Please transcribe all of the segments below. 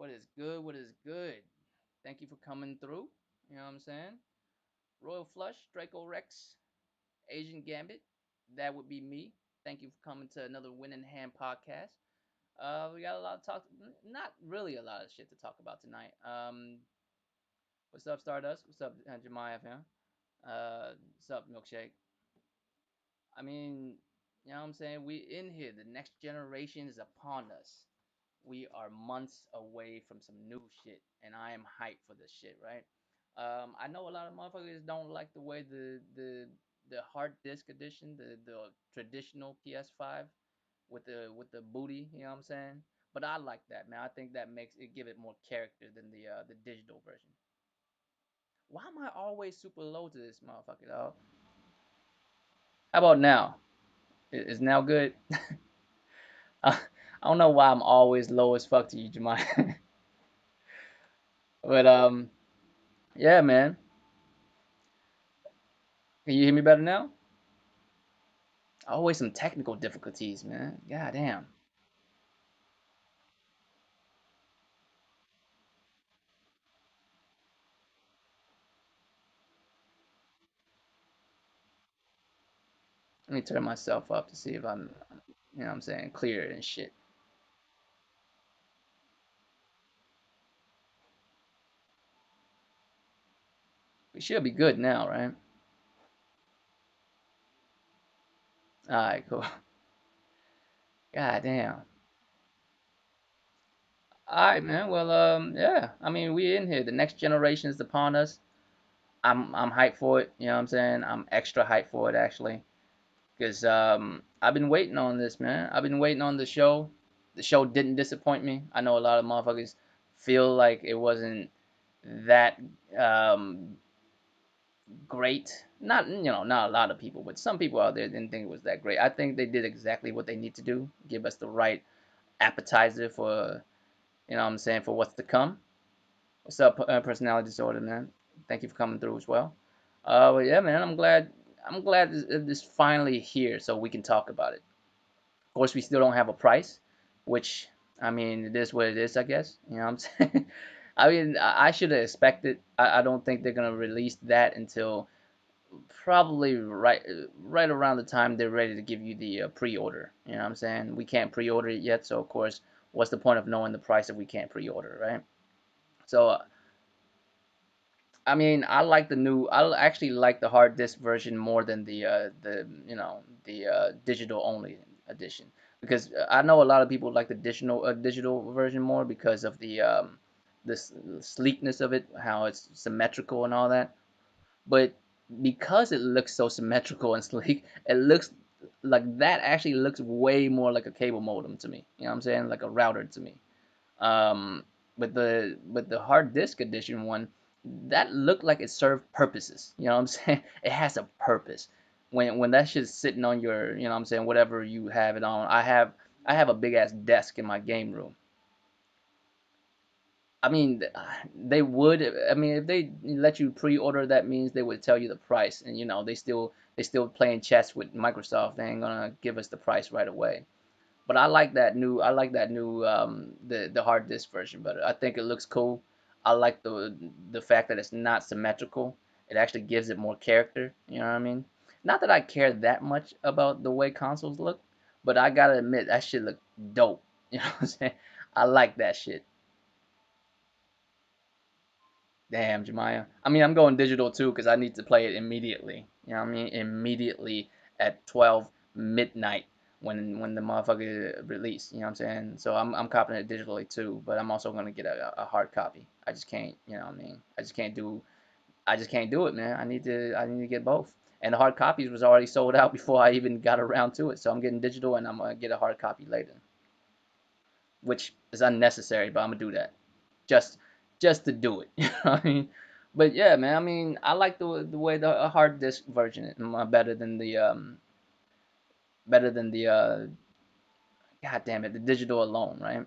What is good? What is good? Thank you for coming through. You know what I'm saying? Royal Flush, Draco Rex, Asian Gambit. That would be me. Thank you for coming to another Win in Hand podcast. We got a lot of talk. Not really a lot of shit to talk about tonight. What's up, Stardust? What's up, Jemiah fam? What's up, Milkshake? I mean, you know what I'm saying? We in here. The next generation is upon us. We are months away from some new shit, and I am hyped for this shit, right? I know a lot of motherfuckers don't like the way the hard disk edition, the traditional PS5 with the booty, you know what I'm saying? But I like that, man. I think that makes it give it more character than the digital version. Why am I always super low to this motherfucker, dog? How about now? Is now good? I don't know why I'm always low as fuck to you, Jemai. But yeah, man. Can you hear me better now? Always some technical difficulties, man. God damn. Let me turn myself up to see if I'm, you know what I'm saying, clear and shit. We should be good now, right? Alright, cool. God damn. Alright, man. Well, yeah. I mean, we in here. The next generation is upon us. I'm hyped for it. You know what I'm saying? I'm extra hyped for it actually, because I've been waiting on this, man. I've been waiting on the show. The show didn't disappoint me. I know a lot of motherfuckers feel like it wasn't that um great. Not not a lot of people, but some people out there didn't think it was that great. I think they did exactly what they need to do. Give us the right appetizer for what I'm saying, for what's to come. What's up, personality disorder, man? Thank you for coming through as well. But yeah, man, I'm glad this finally here so we can talk about it. Of course, we still don't have a price, which I mean, it is what it is, I guess. You know what I'm saying? I mean, I should have expected. I don't think they're gonna release that until probably right around the time they're ready to give you the pre-order. You know what I'm saying? We can't pre-order it yet, so of course, what's the point of knowing the price if we can't pre-order, right? So I mean, I actually like the hard disk version more than the digital only edition, because I know a lot of people like the digital version more because of the sleekness of it, how it's symmetrical and all that. But because it looks so symmetrical and sleek, it looks like that actually looks way more like a cable modem to me. You know what I'm saying? Like a router to me. Um, but the hard disk edition one, that looked like it served purposes. You know what I'm saying? It has a purpose. When that shit's sitting on your, you know what I'm saying, whatever you have it on. I have a big ass desk in my game room. I mean, they would. I mean, if they let you pre-order, that means they would tell you the price, and they still playing chess with Microsoft. They ain't gonna give us the price right away. But I like that new the hard disk version better. I think it looks cool. I like the fact that it's not symmetrical. It actually gives it more character. You know what I mean? Not that I care that much about the way consoles look, but I gotta admit that shit look dope. You know what I'm saying? I like that shit. Damn, Jemiah. I mean, I'm going digital too because I need to play it immediately. You know what I mean? Immediately at 12 midnight when the motherfucker release. You know what I'm saying? So I'm copying it digitally too, but I'm also gonna get a hard copy. I just can't. You know what I mean? I just can't do it, man. I need to get both. And the hard copies was already sold out before I even got around to it. So I'm getting digital and I'm gonna get a hard copy later, which is unnecessary, but I'm gonna do that just just to do it. You know what I mean? But yeah, man. I mean, I like the way the hard disk version is better than the god damn it, the digital alone, right?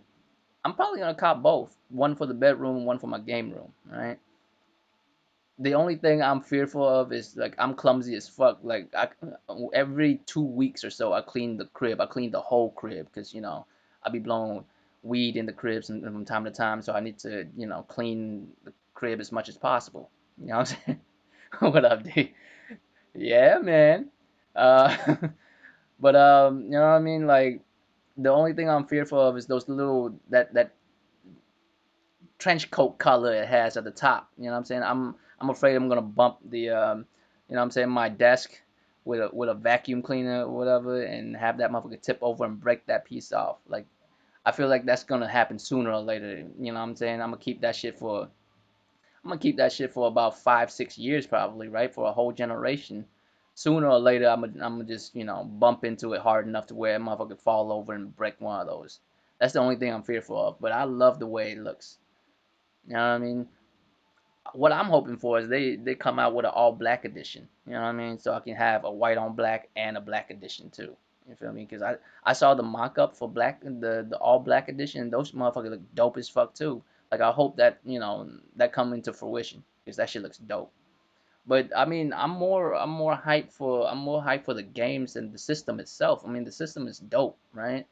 I'm probably gonna cop both, one for the bedroom, one for my game room, right? The only thing I'm fearful of is like I'm clumsy as fuck. Like every 2 weeks or so, I clean the crib. I clean the whole crib because I be blown. weed in the cribs from time to time, so I need to, clean the crib as much as possible. You know what I'm saying? What up, D? Yeah, man. Uh, but you know what I mean? Like the only thing I'm fearful of is those little that trench coat collar it has at the top. You know what I'm saying? I'm afraid I'm gonna bump the you know what I'm saying, my desk with a vacuum cleaner or whatever, and have that motherfucker tip over and break that piece off. Like I feel like that's gonna happen sooner or later. You know what I'm saying? I'm gonna keep that shit for about 5 6 years probably, right? For a whole generation. Sooner or later, I'm gonna just bump into it hard enough to where a motherfucker fall over and break one of those. That's the only thing I'm fearful of. But I love the way it looks. You know what I mean? What I'm hoping for is they come out with an all black edition. You know what I mean? So I can have a white on black and a black edition too. You feel me? Because I saw the mock up for black, the all black edition. And those motherfuckers look dope as fuck too. Like I hope that that come into fruition because that shit looks dope. But I mean, I'm more hyped for the games and the system itself. I mean, the system is dope, right?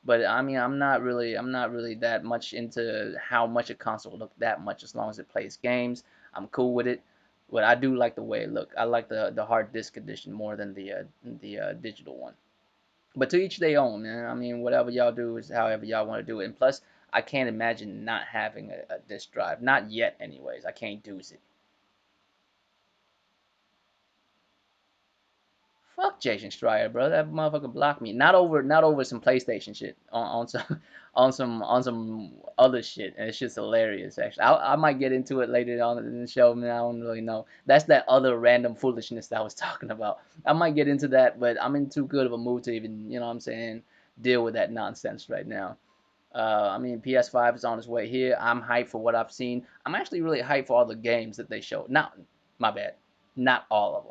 But I mean, I'm not really that much into how much a console look that much as long as it plays games. I'm cool with it. But I do like the way it look. I like the hard disk edition more than the digital one. But to each their own, man. I mean, whatever y'all do is however y'all want to do it. And plus, I can't imagine not having a disk drive. Not yet, anyways. I can't do it. Fuck Jason Schreier, bro. That motherfucker blocked me. Not over some PlayStation shit. On some on some other shit. And it's just hilarious actually. I might get into it later on in the show, man. I don't really know. That's that other random foolishness that I was talking about. I might get into that, but I'm in too good of a mood to even, you know what I'm saying, deal with that nonsense right now. I mean, PS5 is on its way here. I'm hyped for what I've seen. I'm actually really hyped for all the games that they showed. Not, my bad, not all of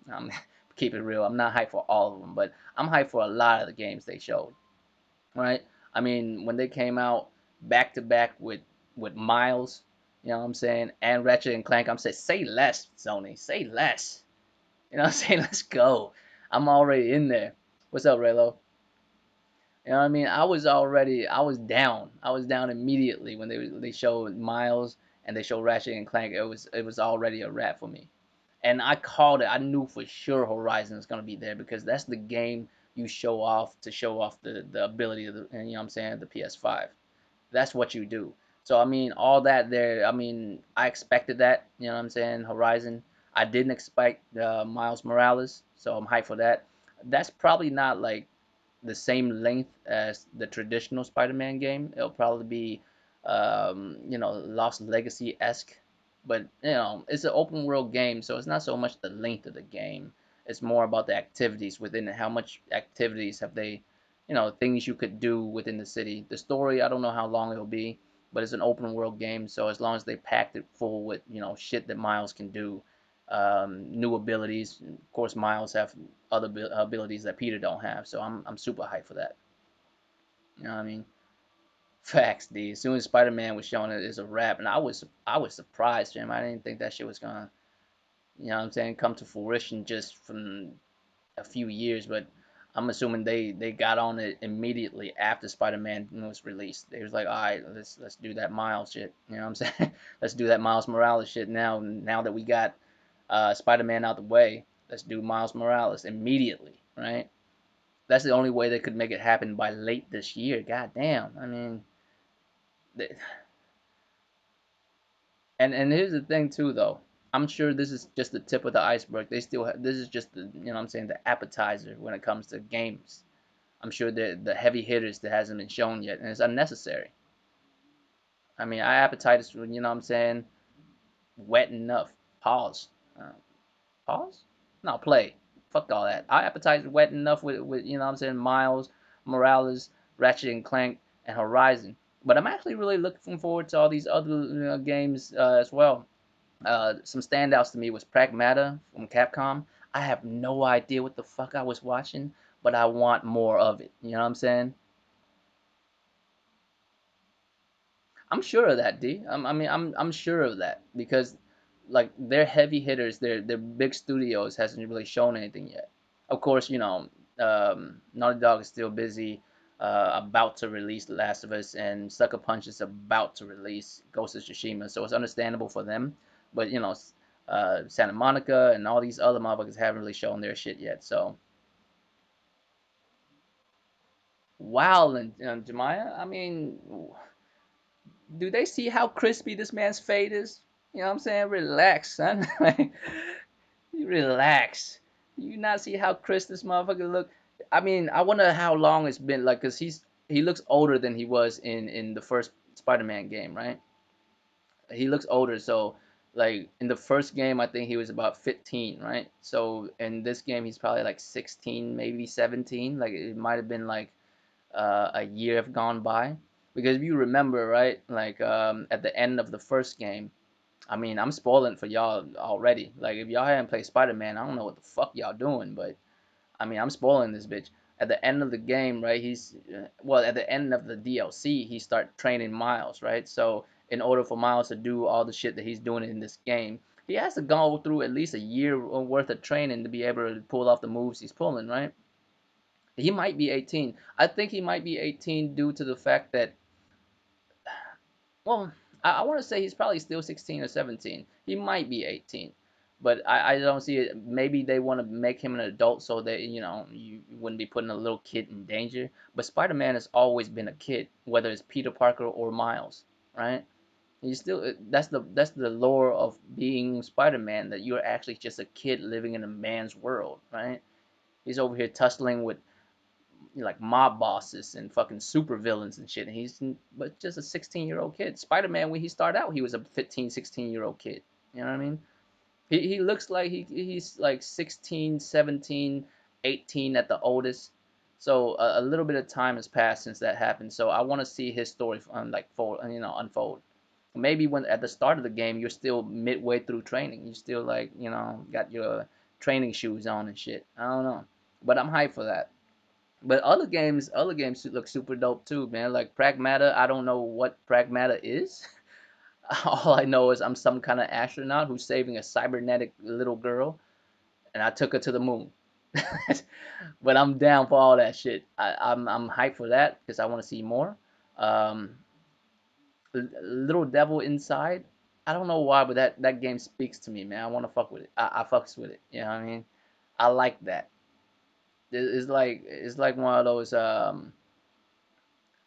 them. Keep it real. I'm not hyped for all of them, but I'm hyped for a lot of the games they showed. Right? I mean, when they came out back to back with Miles, you know what I'm saying, and Ratchet and Clank, I'm saying, say less, Sony, say less. You know what I'm saying? Let's go. I'm already in there. What's up, Raylo? You know what I mean? I was down immediately when they showed Miles and they showed Ratchet and Clank. It was already a wrap for me. And I called it. I knew for sure Horizon is gonna be there because that's the game you show off to show off the ability of the, and you know what I'm saying, the PS5. That's what you do. So I mean, all that there. I mean, I expected that. You know what I'm saying? Horizon. I didn't expect Miles Morales, so I'm hyped for that. That's probably not like the same length as the traditional Spider-Man game. It'll probably be, Lost Legacy esque, but it's an open world game, so it's not so much the length of the game. It's more about the activities within it. How much activities have they, things you could do within the city. The story, I don't know how long it'll be, but it's an open world game, so as long as they packed it full with shit that Miles can do, new abilities. Of course, Miles have other abilities that Peter don't have, so I'm super hyped for that. You know what I mean? Facts, D. As soon as Spider-Man was showing it as a wrap, and I was surprised, Jim. I didn't think that shit was gonna, you know what I'm saying, come to fruition just from a few years, but I'm assuming they got on it immediately after Spider-Man was released. They was like, all right, let's do that Miles shit. You know what I'm saying? Let's do that Miles Morales shit now. Now that we got Spider-Man out the way, let's do Miles Morales immediately, right? That's the only way they could make it happen by late this year. God damn. I mean, and here's the thing too, though. I'm sure this is just the tip of the iceberg. This is just the, you know what I'm saying, the appetizer when it comes to games. I'm sure the heavy hitters that hasn't been shown yet, and it's unnecessary. I mean, our appetite is, you know what I'm saying, wet enough. Pause. Uh, Pause? No, play. Fuck all that. Our appetite is wet enough with you know what I'm saying, Miles, Morales, Ratchet and Clank, and Horizon. But I'm actually really looking forward to all these other games as well. Some standouts to me was Pragmata from Capcom. I have no idea what the fuck I was watching, but I want more of it. You know what I'm saying? I'm sure of that, D. I mean, I'm sure of that because like their heavy hitters, their big studios hasn't really shown anything yet. Of course, Naughty Dog is still busy. about to release The Last of Us, and Sucker Punch is about to release Ghost of Tsushima. So it's understandable for them. But Santa Monica and all these other motherfuckers haven't really shown their shit yet. So wow, and Jemiah, I mean, do they see how crispy this man's fade is? You know what I'm saying? Relax, son. Like, you relax. You not see how crisp this motherfucker look? I mean, I wonder how long it's been like, cause he looks older than he was in the first Spider-Man game, right? He looks older, so like in the first game, I think he was about 15, right? So in this game, he's probably like 16, maybe 17. Like it might have been like a year have gone by. Because if you remember, right, like at the end of the first game, I mean, I'm spoiling for y'all already. Like if y'all haven't played Spider-Man, I don't know what the fuck y'all doing, but I mean, I'm spoiling this bitch. At the end of the game, right? Well, at the end of the DLC, he start training Miles, right? So in order for Miles to do all the shit that he's doing in this game, he has to go through at least a year worth of training to be able to pull off the moves he's pulling, right? He might be 18. I think he might be 18 due to the fact that, well, I want to say he's probably still 16 or 17. He might be 18, but I don't see it. Maybe they want to make him an adult so that you wouldn't be putting a little kid in danger. But Spider-Man has always been a kid, whether it's Peter Parker or Miles, right? He's still that's the lore of being Spider-Man, that you're actually just a kid living in a man's world, right? He's over here tussling with like mob bosses and fucking super villains and shit. And he's but just a 16-year-old kid. Spider-Man, when he started out, he was a 15, 16-year-old kid. You know what I mean? He looks like he's like 16, 17, 18 at the oldest. So a little bit of time has passed since that happened. So I want to see his story unfold. Maybe when at the start of the game you're still midway through training. You still like got your training shoes on and shit. I don't know, but I'm hyped for that. But other games look super dope too, man. Like Pragmata, I don't know what Pragmata is. All I know is I'm some kind of astronaut who's saving a cybernetic little girl, and I took her to the moon. But I'm down for all that shit. I'm hyped for that because I want to see more. Um, Little Devil Inside. I don't know why, but that game speaks to me, man. I want to fuck with it. I fucks with it. You know what I mean? I like that. It's like one of those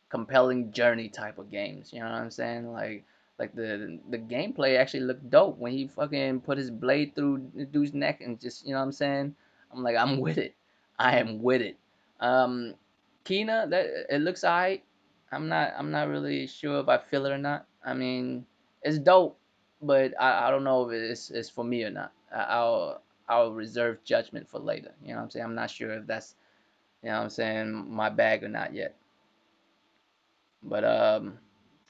compelling journey type of games. You know what I'm saying? Like the gameplay actually looked dope when he fucking put his blade through the dude's neck and just what I'm saying. I'm like I'm with it. I am with it. Um, Kina, that it looks alright. I'm not really sure if I feel it or not. I mean, it's dope, but I don't know if it's for me or not. I'll reserve judgment for later. You know what I'm saying? I'm not sure if that's what I'm saying, my bag or not yet. But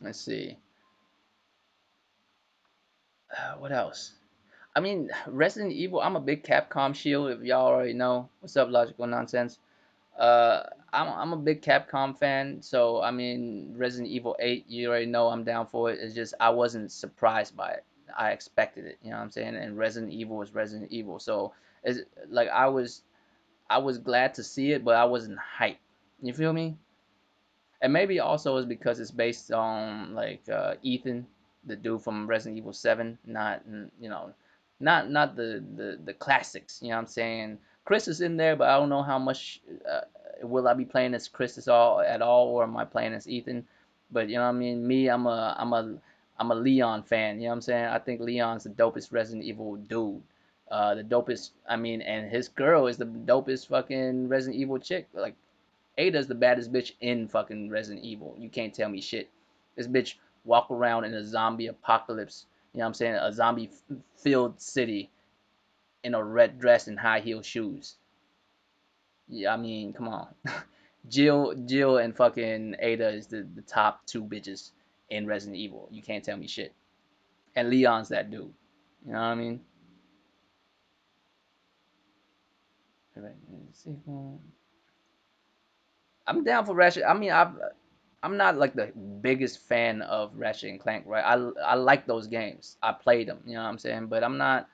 let's see. What else? I mean, Resident Evil. I'm a big Capcom shield. If y'all already know, what's up, Logical Nonsense? I'm a big Capcom fan. So I mean, Resident Evil 8. You already know I'm down for it. It's just I wasn't surprised by it. I expected it. You know what I'm saying? And Resident Evil is Resident Evil. So it's like I was glad to see it, but I wasn't hyped. You feel me? And maybe also is because it's based on like Ethan, the dude from Resident Evil 7, not the classics. You know what I'm saying? Chris is in there, but I don't know how much will I be playing as Chris at all, or am I playing as Ethan? But you know what I mean. Me, I'm a Leon fan. You know what I'm saying? I think Leon's the dopest Resident Evil dude. The dopest. I mean, and his girl is the dopest fucking Resident Evil chick. Like Ada's the baddest bitch in fucking Resident Evil. You can't tell me shit. This bitch walk around in a zombie apocalypse. You know what I'm saying? A zombie filled city in a red dress and high heel shoes. Yeah, I mean, come on. Jill and fucking Ada is the top two bitches in Resident Evil. You can't tell me shit. And Leon's that dude. You know what I mean? I'm down for Ratchet. I mean, I'm not like the biggest fan of Ratchet and Clank, right? I like those games. I played them, you know what I'm saying? But I'm not,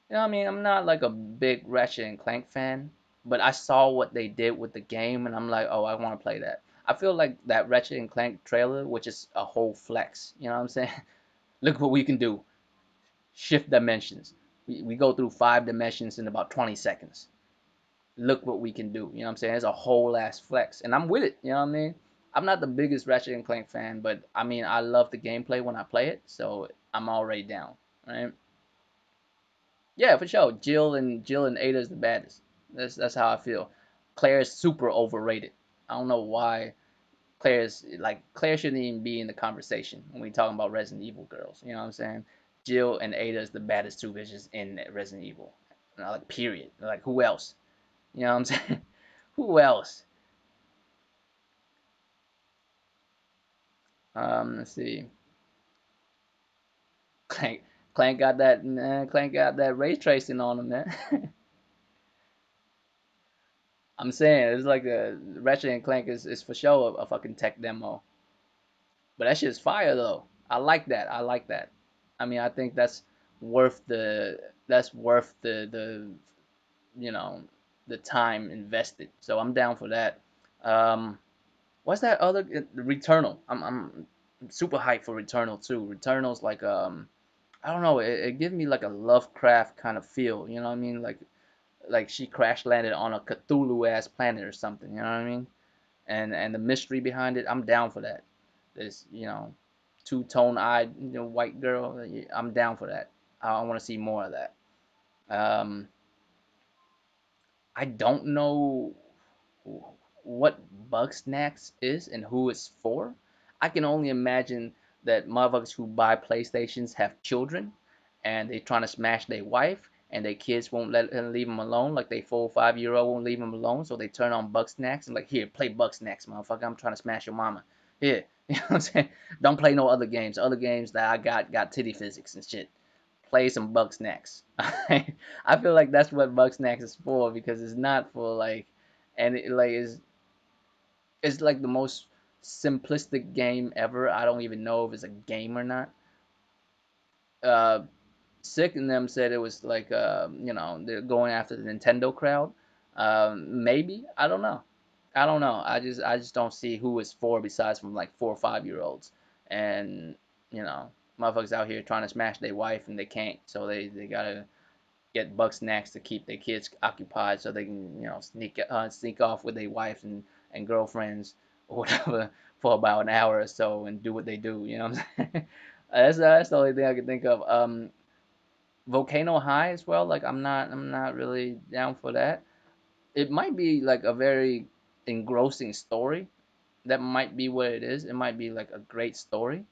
you know what I mean? I'm not like a big Ratchet and Clank fan. but I saw what they did with the game, and I'm like, oh, I want to play that. I feel like that Ratchet and Clank trailer, which is a whole flex. You know what I'm saying? Look what we can do. Shift dimensions. We go through 5 dimensions in about 20 seconds. Look what we can do. You know what I'm saying? It's a whole ass flex, and I'm with it. You know what I mean? I'm not the biggest Ratchet and Clank fan, but I mean I love the gameplay when I play it, so I'm already down. Right? Yeah, for sure. Jill and Ada is the baddest. That's how I feel. Claire is super overrated. I don't know why Claire shouldn't even be in the conversation when we talking about Resident Evil girls. You know what I'm saying? Jill and Ada is the baddest two bitches in Resident Evil. Like period. Like who else? You know what I'm saying? Who else? Let's see. Clank Clank got that ray tracing on him, man. I'm saying it's like a Ratchet and Clank is for sure a fucking tech demo. But that shit's fire though. I like that. I like that. I mean, I think that's worth the you know the time invested. So I'm down for that. Um, what's that other Returnal? I'm super hyped for Returnal too. Returnal's like I don't know. It gives me like a Lovecraft kind of feel. You know what I mean? Like she crash landed on a Cthulhu ass planet or something. You know what I mean? And the mystery behind it, I'm down for that. This two-tone eyed white girl, I'm down for that. I want to see more of that. Um, I don't know what Bugsnax is and who it's for. I can only imagine that motherfuckers who buy PlayStations have children and they trying to smash their wife and their kids won't leave them alone, like they 4 or 5 year old won't leave them alone, so they turn on Bugsnax and like, here, play Bugsnax, motherfucker. I'm trying to smash your mama. Here, you know what I'm saying? Don't play no other games. Other games that I got titty physics and shit. Play some Bugsnax. I feel like that's what Bugsnax is for because it's not for like, and it like it's like the most simplistic game ever. I don't even know if it's a game or not. Uh, Sick and them said it was like they're going after the Nintendo crowd. Maybe I don't know. I don't know. I just don't see who it's for besides from like 4 or 5 year olds, and motherfuckers out here trying to smash their wife and they can't, so they gotta get buck snacks to keep their kids occupied so they can sneak off with their wife and girlfriends or whatever for about an hour or so and do what they do. You know what I'm saying? That's the only thing I can think of. Volcano High as well. Like I'm not really down for that. It might be like a very engrossing story. That might be what it is. It might be like a great story.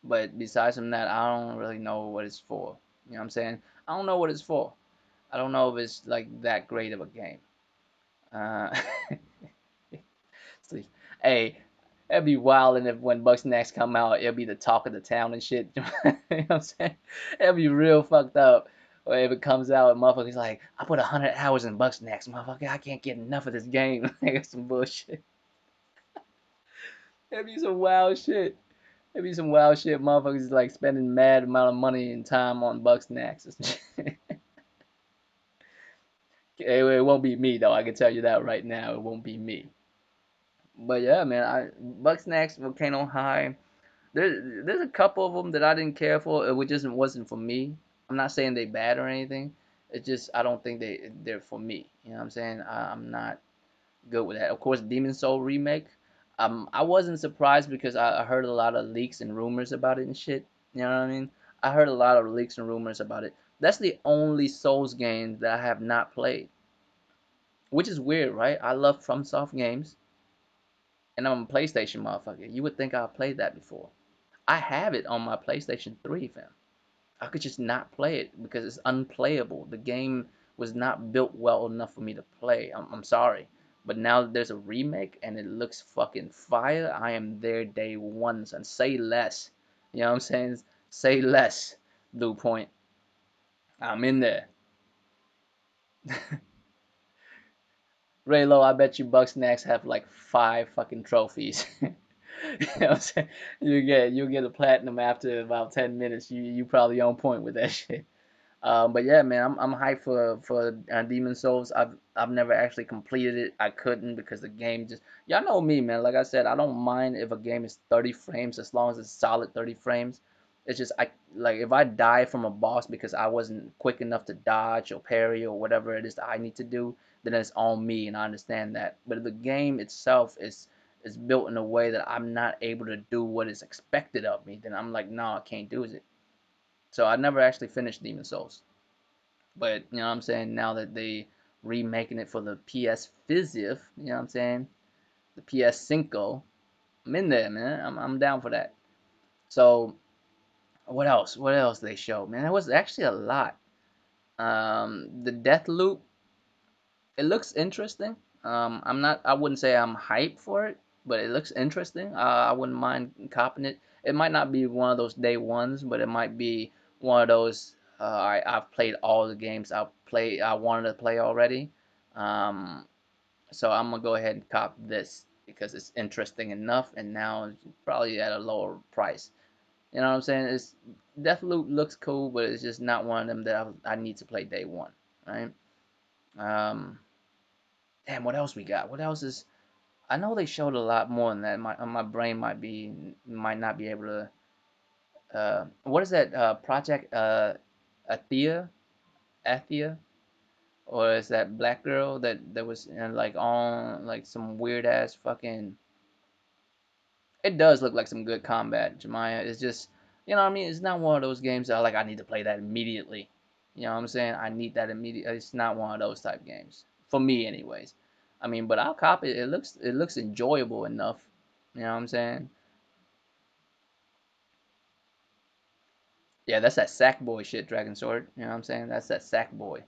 But besides from that, I don't really know what it's for. You know what I'm saying? I don't know what it's for. I don't know if it's like that great of a game. Uh, so, hey, it'd be wild, and if when Bugsnax come out, it'll be the talk of the town and shit. You know what I'm saying? It'll be real fucked up. Or if it comes out, and motherfuckers like, I put 100 hours in Bugsnax, motherfucker. I can't get enough of this game. That's some bullshit. It'd be some wild shit. It'd be some wild shit. Motherfuckers like spending mad amount of money and time on Bugsnax. It won't be me though. I can tell you that right now. It won't be me. But yeah, man, Bugsnax, Volcano High. There's a couple of them that I didn't care for. It just wasn't for me. I'm not saying they bad or anything. It's just I don't think they're for me. You know what I'm saying? I'm not good with that. Of course, Demon Soul remake. I wasn't surprised because I heard a lot of leaks and rumors about it and shit. You know what I mean? I heard a lot of leaks and rumors about it. That's the only Souls game that I have not played, which is weird, right? I love FromSoft games, and I'm a PlayStation motherfucker. You would think I played that before. I have it on my PlayStation 3, fam. I could just not play it because it's unplayable. The game was not built well enough for me to play. I'm sorry. But now that there's a remake and it looks fucking fire, I am there day one, son. Say less. You know what I'm saying? Say less, Blue Point. I'm in there. Raylo, I bet you Bugsnax have like 5 fucking trophies. You know what I'm saying? You'll get a platinum after about 10 minutes. You probably on point with that shit. But yeah, man, I'm hyped for Demon Souls. I've never actually completed it. I couldn't because the game just y'all know me, man. Like I said, I don't mind if a game is 30 frames as long as it's solid 30 frames. It's just I like if I die from a boss because I wasn't quick enough to dodge or parry or whatever it is that I need to do, then it's on me, and I understand that. But if the game itself is built in a way that I'm not able to do what is expected of me, then I'm like, no, I can't do it. So I never actually finished Demon Souls. But you know what I'm saying, now that they remaking it for the PS5, you know what I'm saying? The PS5, I'm in there, man. I'm down for that. So what else? What else they showed, man? There was actually a lot. The Death Loop, it looks interesting. I wouldn't say I'm hyped for it, but it looks interesting. I wouldn't mind copping it. It might not be one of those day ones, but it might be one of those. I've played all the games I wanted to play already. Um, so I'm gonna go ahead and cop this because it's interesting enough, and now it's probably at a lower price. You know what I'm saying? It's Deathloop looks cool, but it's just not one of them that I need to play day one, right? Um, Damn, what else we got? What else is? I know they showed a lot more than that. My brain might not be able to. What is that project? Athea, Athea, or is that black girl that was like on like some weird ass fucking. It does look like some good combat, Jemiah. It's just, you know what I mean? It's not one of those games that like I need to play that immediately. You know what I'm saying? I need that immediate. It's not one of those type games for me, anyways. I mean, but I'll cop it. It looks enjoyable enough. You know what I'm saying? Yeah, that's that Sackboy shit, Dragon Sword. You know what I'm saying? That's that Sackboy.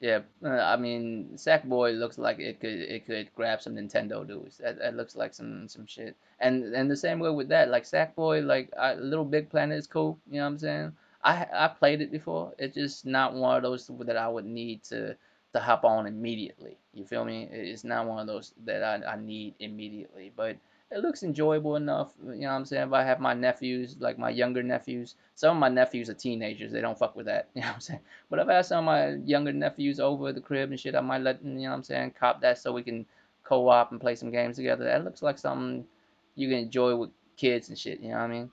Yeah, I mean, Sackboy looks like it could grab some Nintendo dudes. That looks like some shit. And the same way with that, like Sackboy, like Little Big Planet is cool. You know what I'm saying? I played it before. It's just not one of those that I would need to hop on immediately. You feel me? It's not one of those that I need immediately. But it looks enjoyable enough. You know what I'm saying? If I have my nephews, like my younger nephews, some of my nephews are teenagers. They don't fuck with that. You know what I'm saying? But if I have some of my younger nephews over at the crib and shit, I might let them, you know what I'm saying, cop that so we can co-op and play some games together. That looks like something you can enjoy with kids and shit, you know what I mean?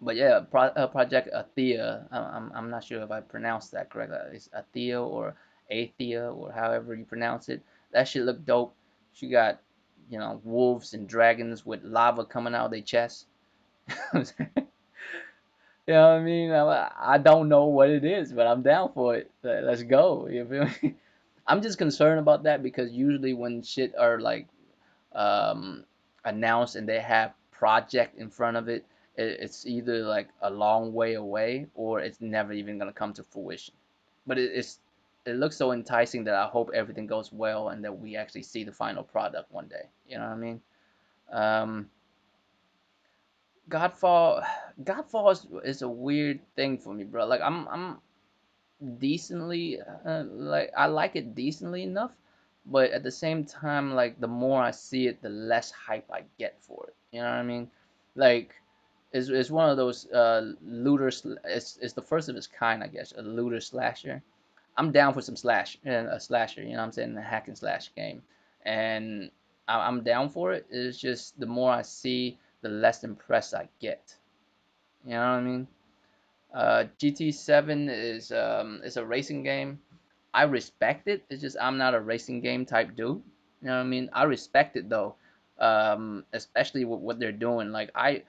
But yeah, Project Athea, I'm not sure if I pronounced that correctly. It's Athea or Athea or however you pronounce it. That shit look dope. She got, wolves and dragons with lava coming out of their chest. You know what I mean? I don't know what it is, but I'm down for it. Let's go. You feel me? I'm just concerned about that because usually when shit are like um, announced and they have project in front of it, it's either like a long way away or it's never even gonna come to fruition. But it looks so enticing that I hope everything goes well and that we actually see the final product one day. You know what I mean? Um, Godfall, Godfall is a weird thing for me, bro. Like I'm decently like I like it decently enough, but at the same time, like the more I see it, the less hype I get for it. You know what I mean? Like it's one of those it's the first of its kind, I guess, a looter slasher. I'm down for some a slasher. You know what I'm saying? A hack and slash game, and I'm down for it. It's just the more I see, the less impressed I get. You know what I mean? GT7 is a racing game. I respect it. It's just I'm not a racing game type dude. You know what I mean? I respect it though, especially with what they're doing. Like I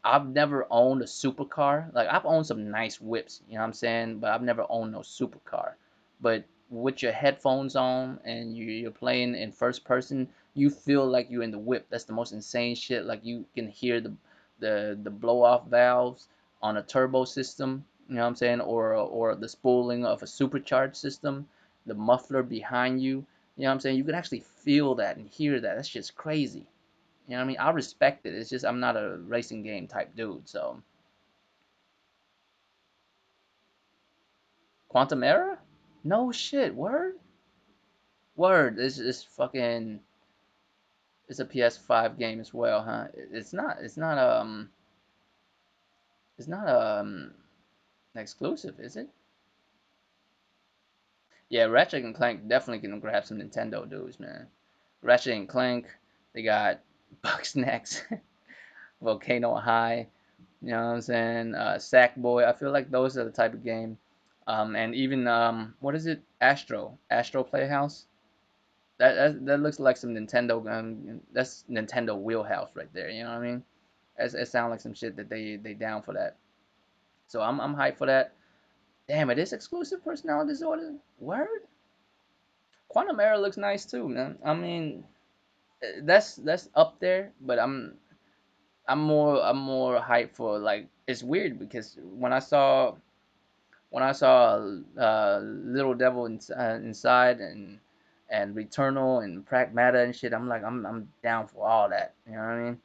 I've never owned a supercar. Like I've owned some nice whips. You know what I'm saying? But I've never owned no supercar. But with your headphones on and you're playing in first person, you feel like you're in the whip. That's the most insane shit. Like you can hear the blow off valves on a turbo system, you know what I'm saying, or the spooling of a supercharged system, the muffler behind you, you know what I'm saying. You can actually feel that and hear that. That's just crazy. You know what I mean? I respect it. It's just I'm not a racing game type dude. So Quantum Era? No shit. Word. Word. This fucking. It's a PS5 game as well, huh? It's not. It's not. It's not an exclusive, is it? Yeah, Ratchet and Clank definitely can grab some Nintendo dudes, man. Ratchet and Clank, they got Bugsnax, Volcano High, you know what I'm saying? Sackboy. I feel like those are the type of game. And even what is it? Astro Playhouse. That looks like some Nintendo. That's Nintendo wheelhouse right there. You know what I mean? It sounds like some shit that they down for that. So I'm hyped for that. Damn, it is exclusive personality disorder. Word. Quantum Error looks nice too, man. I mean, that's up there, but I'm more hyped for like it's weird because when I saw Little Devil inside and Returnal and Pragmata and shit, I'm like I'm down for all that. You know what I mean?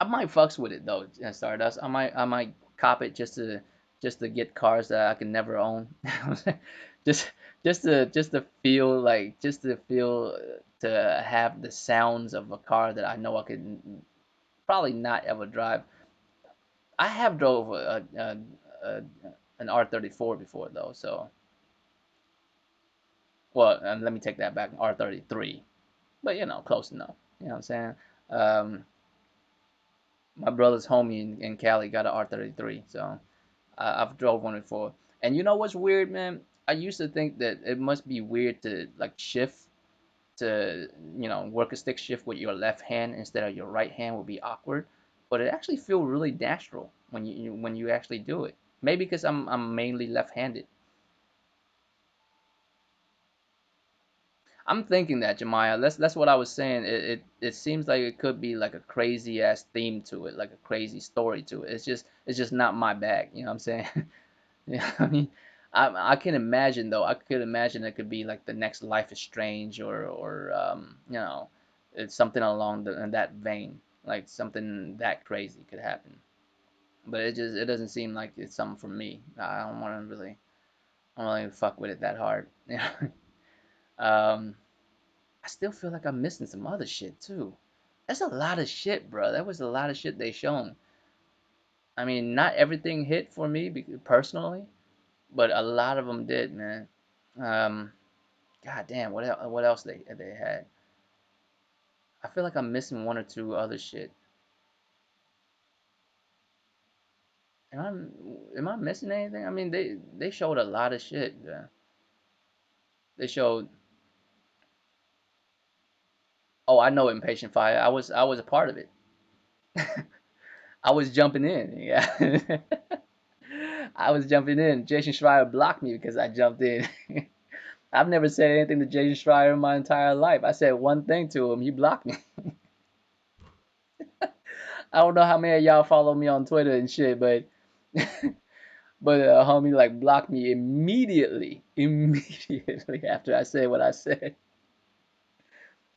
I might fucks with it though, Stardust. I might cop it just to get cars that I can never own. just just to feel to have the sounds of a car that I know I could probably not ever drive. I have drove a an R34 before though, so well, let me take that back, R33, but close enough. You know what I'm saying? Um, my brother's homie in Cali got an R33, so I've drove one before. And you know what's weird, man? I used to think that it must be weird to like shift to work a stick shift with your left hand instead of your right hand would be awkward, but it actually feels really natural when you actually do it. Maybe because I'm mainly left-handed. I'm thinking that, Jemiah. That's what I was saying. It seems like it could be like a crazy ass theme to it, like a crazy story to it. It's just not my bag. You know what I'm saying? Yeah, I mean, I can imagine though. I could imagine it could be like the next Life is Strange or it's something along in that vein, like something that crazy could happen. But it doesn't seem like it's something for me. I don't want to really I don't really fuck with it that hard. Yeah. um, I still feel like I'm missing some other shit too. That's a lot of shit, bro. That was a lot of shit they shown. I mean, not everything hit for me personally, but a lot of them did, man. Um, God damn, what else they had? I feel like I'm missing one or two other shit. Am I missing anything? I mean, they showed a lot of shit. Yeah. They showed. Oh, I know Impatient Fire. I was a part of it. I was jumping in. Yeah. I was jumping in. Jason Schreier blocked me because I jumped in. I've never said anything to Jason Schreier in my entire life. I said one thing to him. He blocked me. I don't know how many of y'all follow me on Twitter and shit, but homie like blocked me immediately after I said what I said.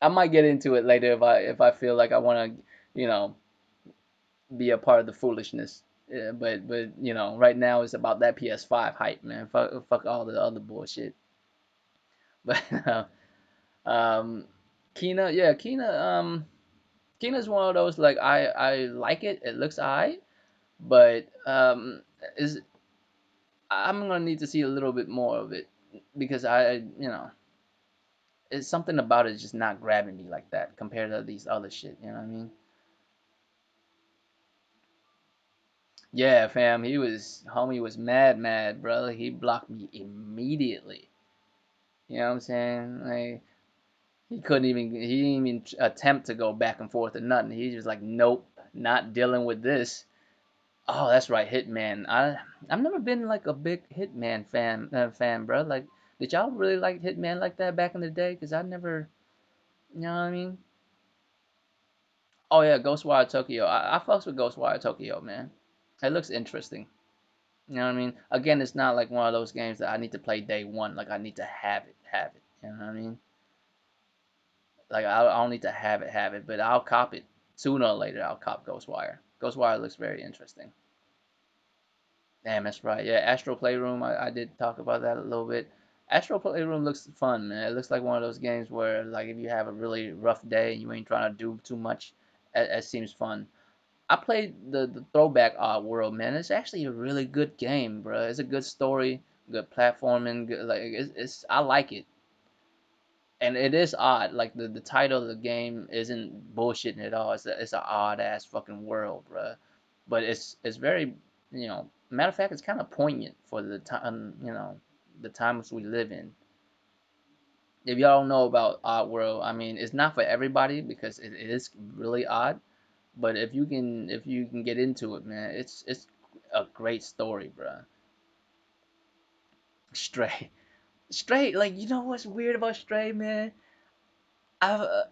I might get into it later if I feel like I want to, be a part of the foolishness. Yeah, but right now it's about that PS5 hype, man. Fuck all the other bullshit. But um, Kina, yeah, Kina's one of those like I like it. It looks alright, but is I'm gonna need to see a little bit more of it because it's something about it just not grabbing me like that compared to these other shit. You know what I mean? Yeah, fam. Homie was mad, brother. He blocked me immediately. You know what I'm saying? Like he didn't even attempt to go back and forth or nothing. He's just like, nope, not dealing with this. Oh, that's right, Hitman. I've never been like a big Hitman fan, bro. Like, did y'all really like Hitman like that back in the day? Cause I never, you know what I mean? Oh yeah, Ghostwire Tokyo. I fucks with Ghostwire Tokyo, man. It looks interesting. You know what I mean? Again, it's not like one of those games that I need to play day one. Like I need to have it. You know what I mean? Like I don't need to have it, but I'll cop it sooner or later. I'll cop Ghostwire. Ghostwire looks very interesting. Damn, that's right. Yeah, Astro Playroom. I did talk about that a little bit. Astro Playroom looks fun, man. It looks like one of those games where, like, if you have a really rough day and you ain't trying to do too much, it seems fun. I played the throwback Odd World, man. It's actually a really good game, bro. It's a good story, good platforming, good, like it's I like it. And it is odd. Like the title of the game isn't bullshitting at all. It's a odd ass fucking world, bro. But it's very, matter of fact, it's kind of poignant for the time, the times we live in. If y'all don't know about Odd World, I mean, it's not for everybody because it is really odd. But if you can get into it, man, it's a great story, bro. Stray, Stray, like you know what's weird about Stray, man? I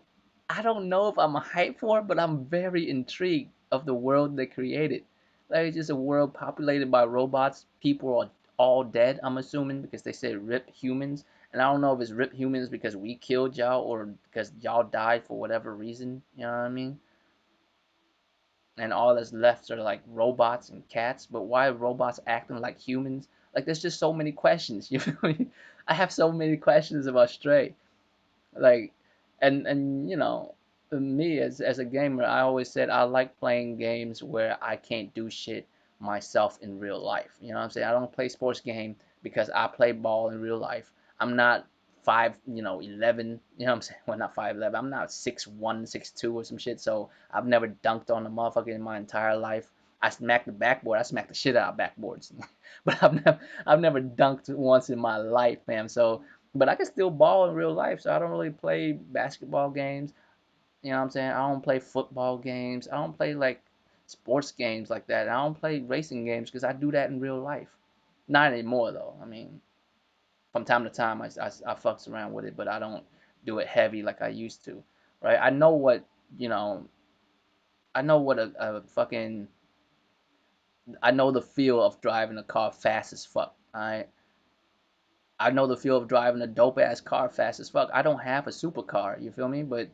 I don't know if I'm hyped for it, but I'm very intrigued of the world they created. Like it's just a world populated by robots. People are all dead, I'm assuming, because they said rip humans. And I don't know if it's rip humans because we killed y'all or because y'all died for whatever reason. You know what I mean? And all that's left are like robots and cats. But why are robots acting like humans? Like there's just so many questions. You feel me? I have so many questions about Stray. Like, and me as a gamer, I always said I like playing games where I can't do shit myself in real life. You know what I'm saying? I don't play sports game because I play ball in real life. I'm not 5'11", you know what I'm saying? Well, not 5'11". I'm not 6'1", 6'2", or some shit. So I've never dunked on a motherfucker in my entire life. I smacked the backboard. I smacked the shit out of backboards, but I've never dunked once in my life, fam. So but I can still ball in real life, so I don't really play basketball games. You know what I'm saying? I don't play football games. I don't play like sports games like that. I don't play racing games because I do that in real life. Not anymore though. I mean, from time to time I fucks around with it, but I don't do it heavy like I used to. Right? You know, I know what a fucking I know the feel of driving a car fast as fuck. Alright. I know the feel of driving a dope ass car fast as fuck. I don't have a supercar, you feel me? But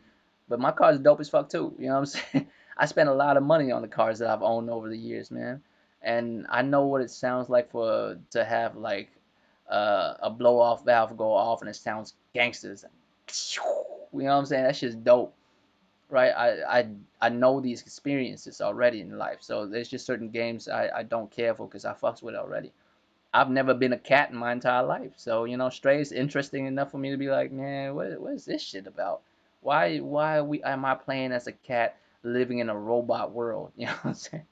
my car is dope as fuck too. You know what I'm saying? I spent a lot of money on the cars that I've owned over the years, man. And I know what it sounds like for to have like a blow off valve go off and it sounds gangsters. You know what I'm saying? That shit's dope, right? I know these experiences already in life. So there's just certain games I don't care for because I fucks with it already. I've never been a cat in my entire life. So, Stray is interesting enough for me to be like, man, what is this shit about? Why am I playing as a cat living in a robot world? You know what I'm saying?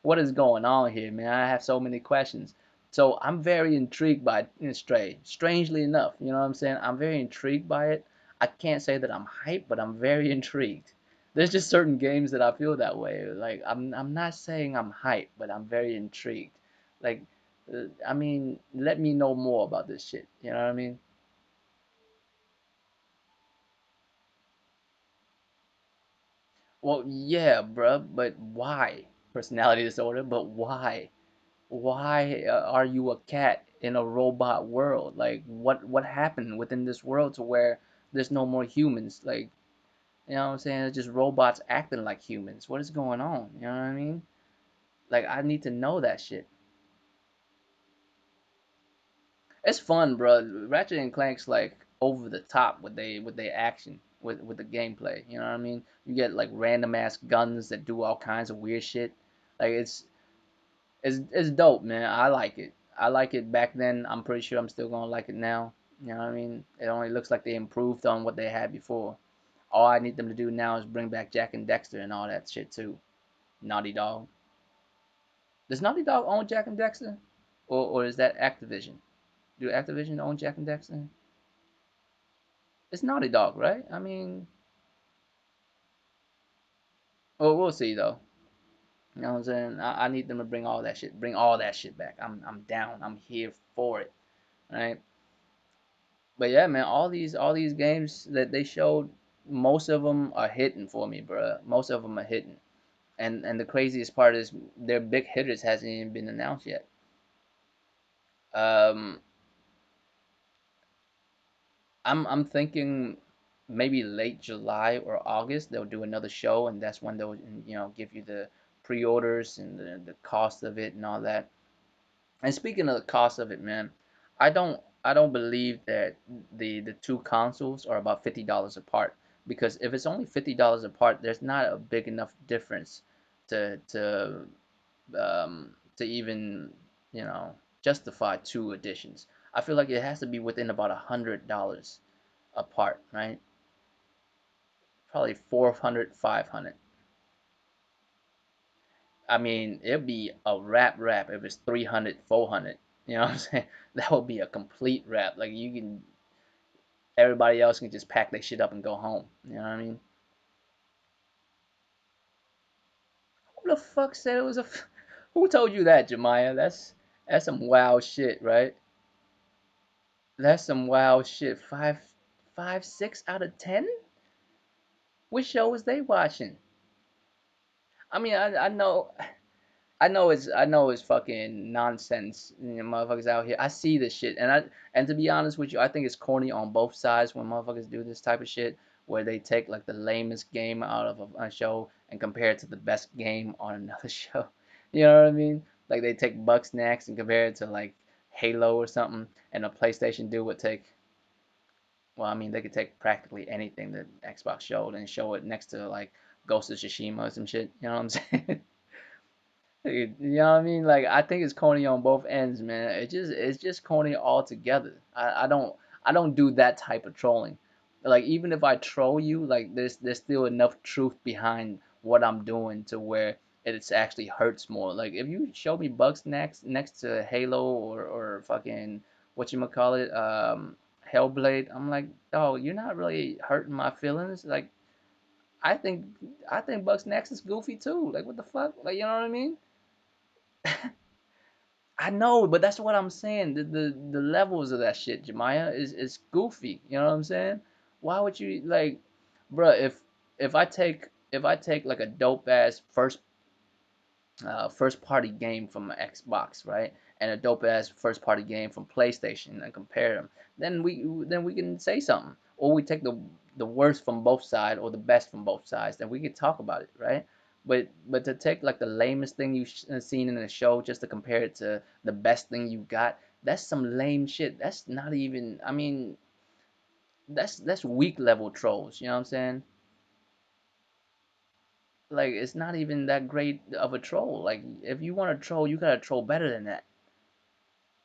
What is going on here, man? I have so many questions. So I'm very intrigued by Stray. Strangely enough, you know what I'm saying? I'm very intrigued by it. I can't say that I'm hyped, but I'm very intrigued. There's just certain games that I feel that way. Like I'm not saying I'm hyped, but I'm very intrigued. Like I mean, let me know more about this shit. You know what I mean? Well, yeah, bruh, but why? Personality disorder, but why? Why are you a cat in a robot world? Like, what happened within this world to where there's no more humans? Like, you know what I'm saying? It's just robots acting like humans. What is going on? You know what I mean? Like, I need to know that shit. It's fun, bro. Ratchet and Clank's like over the top with they action with the gameplay. You know what I mean? You get like random ass guns that do all kinds of weird shit. Like it's dope, man. I like it. I like it back then. I'm pretty sure I'm still gonna like it now. You know what I mean? It only looks like they improved on what they had before. All I need them to do now is bring back Jack and Dexter and all that shit too. Naughty Dog. Does Naughty Dog own Jack and Dexter? Or is that Activision? Do Activision own Jack and Dexter? It's Naughty Dog, right? I mean, well, we'll see though. You know what I'm saying? I need them to bring all that shit back. I'm down. I'm here for it, right? But yeah, man, all these games that they showed, most of them are hitting for me, bro. Most of them are hitting, and the craziest part is their big hitters hasn't even been announced yet. Um, I'm thinking maybe late July or August they'll do another show, and that's when they'll give you the pre-orders and the cost of it and all that. And speaking of the cost of it, man, I don't believe that the two consoles are about $50 apart because if it's only $50 apart, there's not a big enough difference to even justify two editions. I feel like it has to be within about $100 apart, right? Probably 400, 500. I mean, it'd be a wrap if it's 300, 400. You know what I'm saying? That would be a complete wrap. Like you can, everybody else can just pack their shit up and go home. You know what I mean? Who the fuck said it was a? Who told you that, Jemiah? That's some wild shit, right? That's some wild shit. Five, 6 out of 10. Which show was they watching? I mean, I know it's fucking nonsense. Motherfuckers out here. I see this shit, and to be honest with you, I think it's corny on both sides when motherfuckers do this type of shit, where they take like the lamest game out of a show and compare it to the best game on another show. You know what I mean? Like they take Bugsnax and compare it to like Halo or something, and a PlayStation dude would take. Well, I mean, they could take practically anything that Xbox showed and show it next to like Ghost of Tsushima or some shit. You know what I'm saying? You know what I mean? Like I think it's corny on both ends, man. It's just corny altogether. I don't do that type of trolling. Like even if I troll you, like there's still enough truth behind what I'm doing to where it's actually hurts more. Like if you show me Bugs next to Halo or fucking what you call it, Hellblade, I'm like, oh, you're not really hurting my feelings. Like I think I think Bugs Next is goofy too. Like what the fuck? Like you know what I mean? I know, but that's what I'm saying. The levels of that shit, Jemiah, is goofy. You know what I'm saying? Why would you like, bruh? If I take like a dope ass first party game from Xbox, right, and a dope ass first party game from PlayStation and compare them, then we can say something. Or we take the worst from both sides or the best from both sides, then we can talk about it, right? But to take like the lamest thing you've seen in a show just to compare it to the best thing you got, that's some lame shit. That's not even. I mean, that's weak level trolls. You know what I'm saying? Like it's not even that great of a troll. Like if you want to troll, you gotta troll better than that.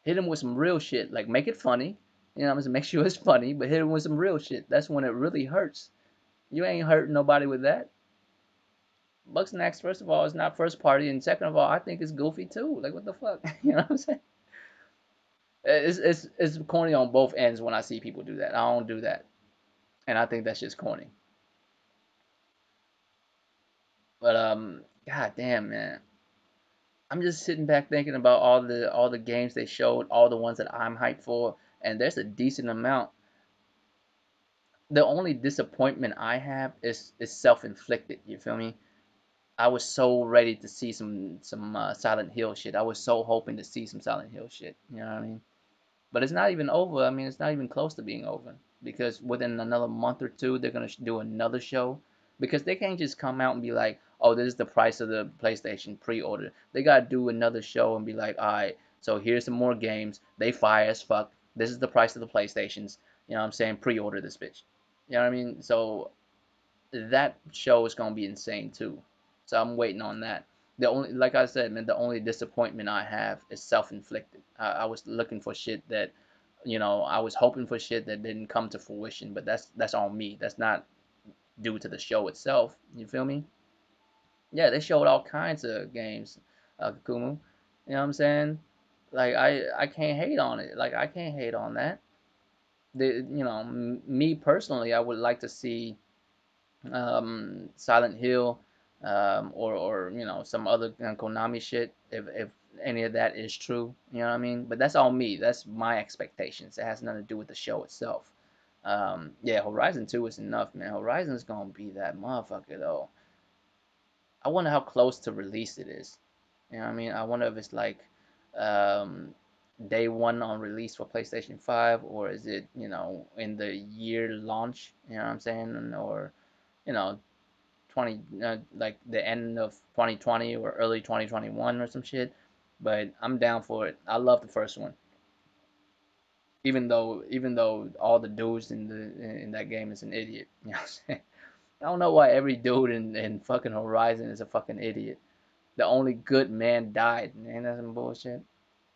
Hit him with some real shit. Like make it funny. You know what I'm saying? Make sure it's funny, but hit him with some real shit. That's when it really hurts. You ain't hurting nobody with that. Bugsnax, first of all, is not first party, and second of all, I think it's goofy too. Like what the fuck? You know what I'm saying? It's corny on both ends when I see people do that. I don't do that, and I think that's just corny. But god damn man, I'm just sitting back thinking about all the games they showed, all the ones that I'm hyped for, and there's a decent amount. The only disappointment I have is self-inflicted. You feel me? I was so ready to see some Silent Hill shit. I was so hoping to see some Silent Hill shit. You know what I mean? But it's not even over. I mean, it's not even close to being over because within another month or two, they're gonna do another show because they can't just come out and be like, "Oh, this is the price of the PlayStation pre-order." They gotta do another show and be like, "All right, so here's some more games. They fire as fuck. This is the price of the PlayStations. You know what I'm saying? Pre-order this bitch." You know what I mean? So that show is gonna be insane too. So I'm waiting on that. The only, like I said, man, the only disappointment I have is self-inflicted. I was looking for shit that, I was hoping for shit that didn't come to fruition. But that's on me. That's not due to the show itself. You feel me? Yeah, they showed all kinds of games, Kumu. You know what I'm saying? Like I can't hate on it. Like I can't hate on that. Me personally, I would like to see Silent Hill, or some other Konami shit. If any of that is true, you know what I mean. But that's all me. That's my expectations. It has nothing to do with the show itself. Yeah, Horizon 2 is enough, man. Horizon's gonna be that motherfucker though. I wonder how close to release it is. You know what I mean? I wonder if it's like um, day one on release for PlayStation 5, or is it in the year launch? You know what I'm saying? Or you know 20 like the end of 2020 or early 2021 or some shit. But I'm down for it. I love the first one, even though all the dudes in that game is an idiot. You know what I'm saying? I don't know why every dude in fucking Horizon is a fucking idiot. the only good man died. Man, that's some bullshit.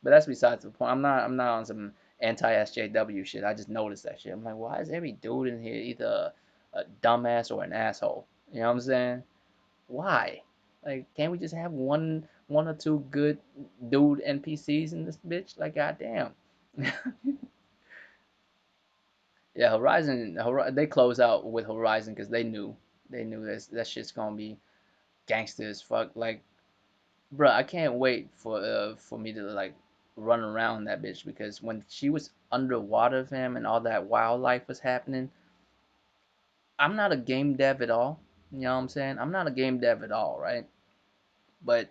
But that's besides the point. I'm not on some anti SJW shit. I just noticed that shit. I'm like, why is every dude in here either a dumbass or an asshole? You know what I'm saying? Why? Like, can't we just have one or two good dude NPCs in this bitch? Like, goddamn. Yeah, Horizon. They close out with Horizon because they knew that shit's gonna be gangster as fuck. Like, bro, I can't wait for me to like run around that bitch because when she was underwater, fam, and all that wildlife was happening, I'm not a game dev at all. You know what I'm saying? I'm not a game dev at all, right? But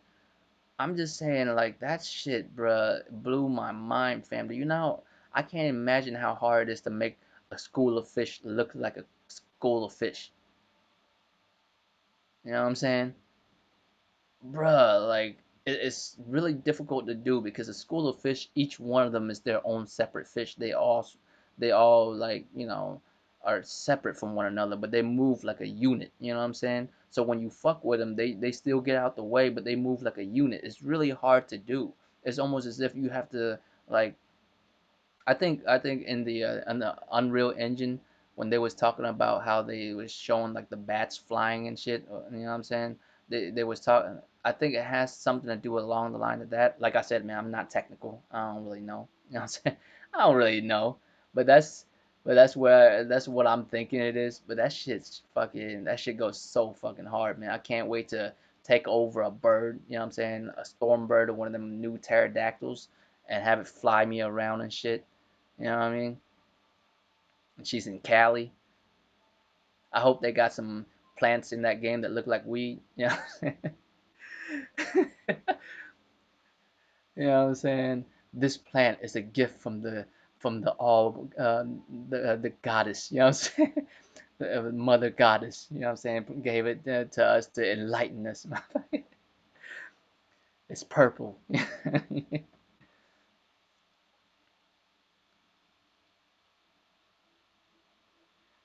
I'm just saying, like, that shit, bruh, blew my mind, fam. Do you know? I can't imagine how hard it is to make a school of fish look like a school of fish. You know what I'm saying? Bruh, like, it's really difficult to do because a school of fish, each one of them is their own separate fish. They all like, are separate from one another, but they move like a unit. You know what I'm saying? So when you fuck with them, they still get out the way, but they move like a unit. It's really hard to do. It's almost as if you have to like I think in the Unreal Engine when they was talking about how they was showing like the bats flying and shit, you know what I'm saying? They was talking. I think it has something to do along the line of that. Like I said, man, I'm not technical. I don't really know. You know what I'm saying? I don't really know. But that's what I'm thinking it is. But that shit goes so fucking hard, man. I can't wait to take over a bird. You know what I'm saying? A storm bird or one of them new pterodactyls and have it fly me around and shit. You know what I mean? And she's in Cali. I hope they got some plants in that game that look like weed. You know what I'm saying? You know what I'm saying? This plant is a gift from the all the goddess. You know what I'm saying? The mother goddess. You know what I'm saying? Gave it to us to enlighten us. It's purple.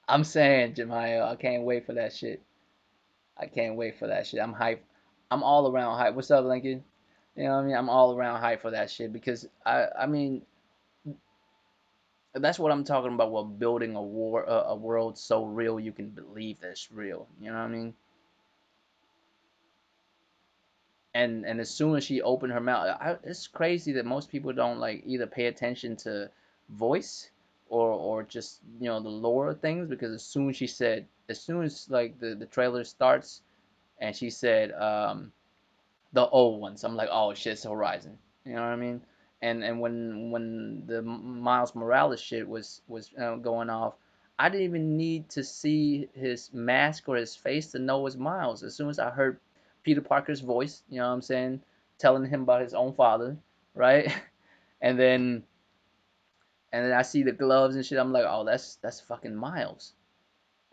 I'm saying, Jemiah, I can't wait for that shit. I can't wait for that shit. I'm hyped. I'm all around hype. What's up, Lincoln? You know what I mean? I'm all around hype for that shit because I mean that's what I'm talking about. While building a world so real you can believe that it's real. You know what I mean? And as soon as she opened her mouth, it's crazy that most people don't like either pay attention to voice or just the lore of things because as soon as like the trailer starts and she said the old ones. I'm like, oh shit, it's Horizon. You know what I mean? And when the Miles Morales shit was going off, I didn't even need to see his mask or his face to know it was Miles. As soon as I heard Peter Parker's voice, you know what I'm saying, telling him about his own father, right? And then I see the gloves and shit. I'm like, oh, that's fucking Miles.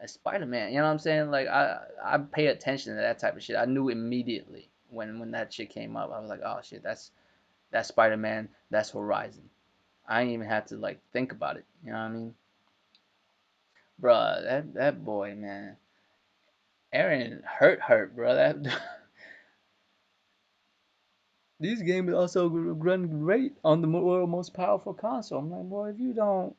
That's Spider Man. You know what I'm saying? Like I pay attention to that type of shit. I knew immediately when that shit came up. I was like, oh shit, that's Spider Man. That's Horizon. I didn't even have to like think about it. You know what I mean? Bruh, that boy, man. Aaron hurt, bro. That these games also run great on the world most powerful console. I'm like, boy, if you don't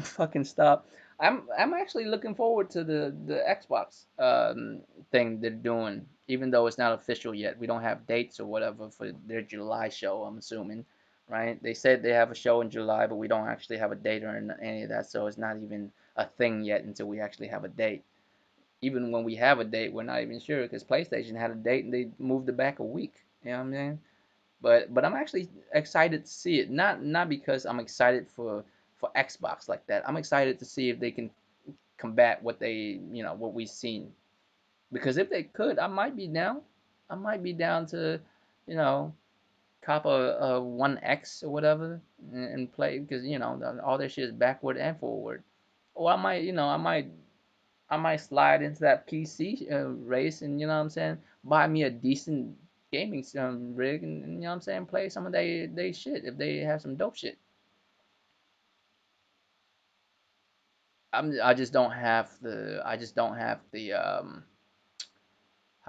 fucking stop. I'm actually looking forward to the Xbox thing they're doing, even though it's not official yet. We don't have dates or whatever for their July show. I'm assuming, right? They said they have a show in July, but we don't actually have a date or any of that, so it's not even a thing yet until we actually have a date. Even when we have a date, we're not even sure because PlayStation had a date and they moved it back a week. You know what I'm saying? But I'm actually excited to see it. Not because I'm excited for Xbox like that. I'm excited to see if they can combat what we've seen. Because if they could, I might be down. I might be down to, you know, cop a One X or whatever and play because all their shit is backward and forward. Or I might slide into that PC race and what I'm saying, buy me a decent gaming rig and what I'm saying, play some of they shit if they have some dope shit. I just don't have the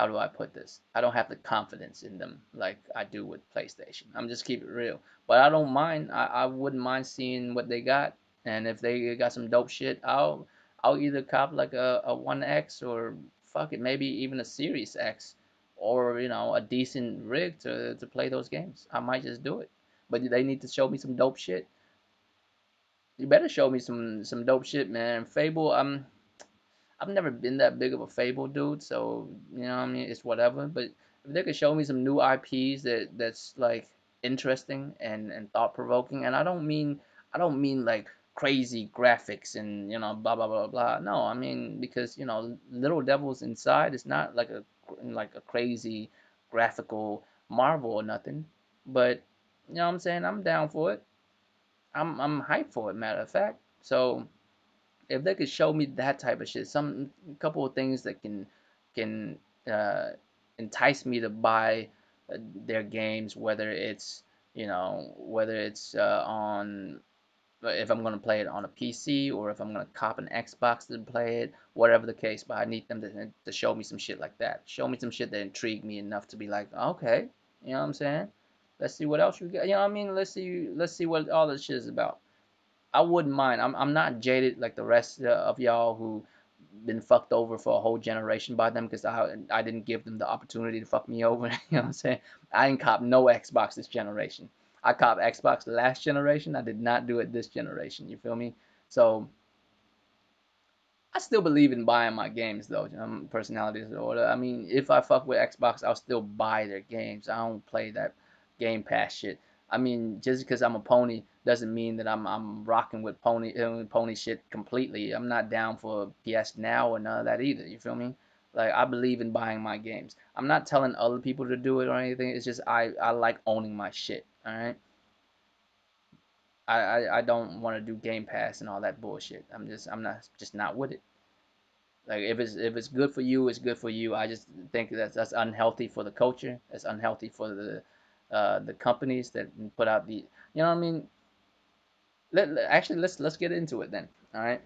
how do I put this? I don't have the confidence in them like I do with PlayStation. I'm just keep it real. But I don't mind. I wouldn't mind seeing what they got. And if they got some dope shit, I'll either cop like a 1X or fuck it, maybe even a Series X or a decent rig to play those games. I might just do it. But they need to show me some dope shit. You better show me some dope shit, man. Fable, I've never been that big of a Fable dude, so what I mean, it's whatever. But if they could show me some new IPs that's like interesting and thought provoking, and I don't mean like crazy graphics and blah blah blah blah. No, I mean because Little Devils Inside is not like a crazy graphical marvel or nothing, but you know what I'm saying, I'm down for it. I'm hyped for it. Matter of fact, so if they could show me that type of shit, some couple of things that can uh, entice me to buy their games, whether it's on if I'm gonna play it on a PC or if I'm gonna cop an Xbox to play it, whatever the case. But I need them to show me some shit like that. Show me some shit that intrigue me enough to be like, okay, you know what I'm saying? Let's see what else you got. You know what I mean? Let's see what all this shit is about. I wouldn't mind. I'm not jaded like the rest of y'all who been fucked over for a whole generation by them because I didn't give them the opportunity to fuck me over. You know what I'm saying? I ain't cop no Xbox this generation. I cop Xbox last generation. I did not do it this generation. You feel me? So I still believe in buying my games though. Personality disorder. I mean, if I fuck with Xbox, I'll still buy their games. I don't play that Game Pass shit. I mean, just because I'm a pony doesn't mean that I'm rocking with pony shit completely. I'm not down for PS Now or none of that either. You feel me? Like I believe in buying my games. I'm not telling other people to do it or anything. It's just I like owning my shit. All right. I don't want to do Game Pass and all that bullshit. I'm not with it. Like if it's good for you, it's good for you. I just think that's unhealthy for the culture. It's unhealthy for the companies that put out the. You know what I mean? Actually, let's get into it then. All right,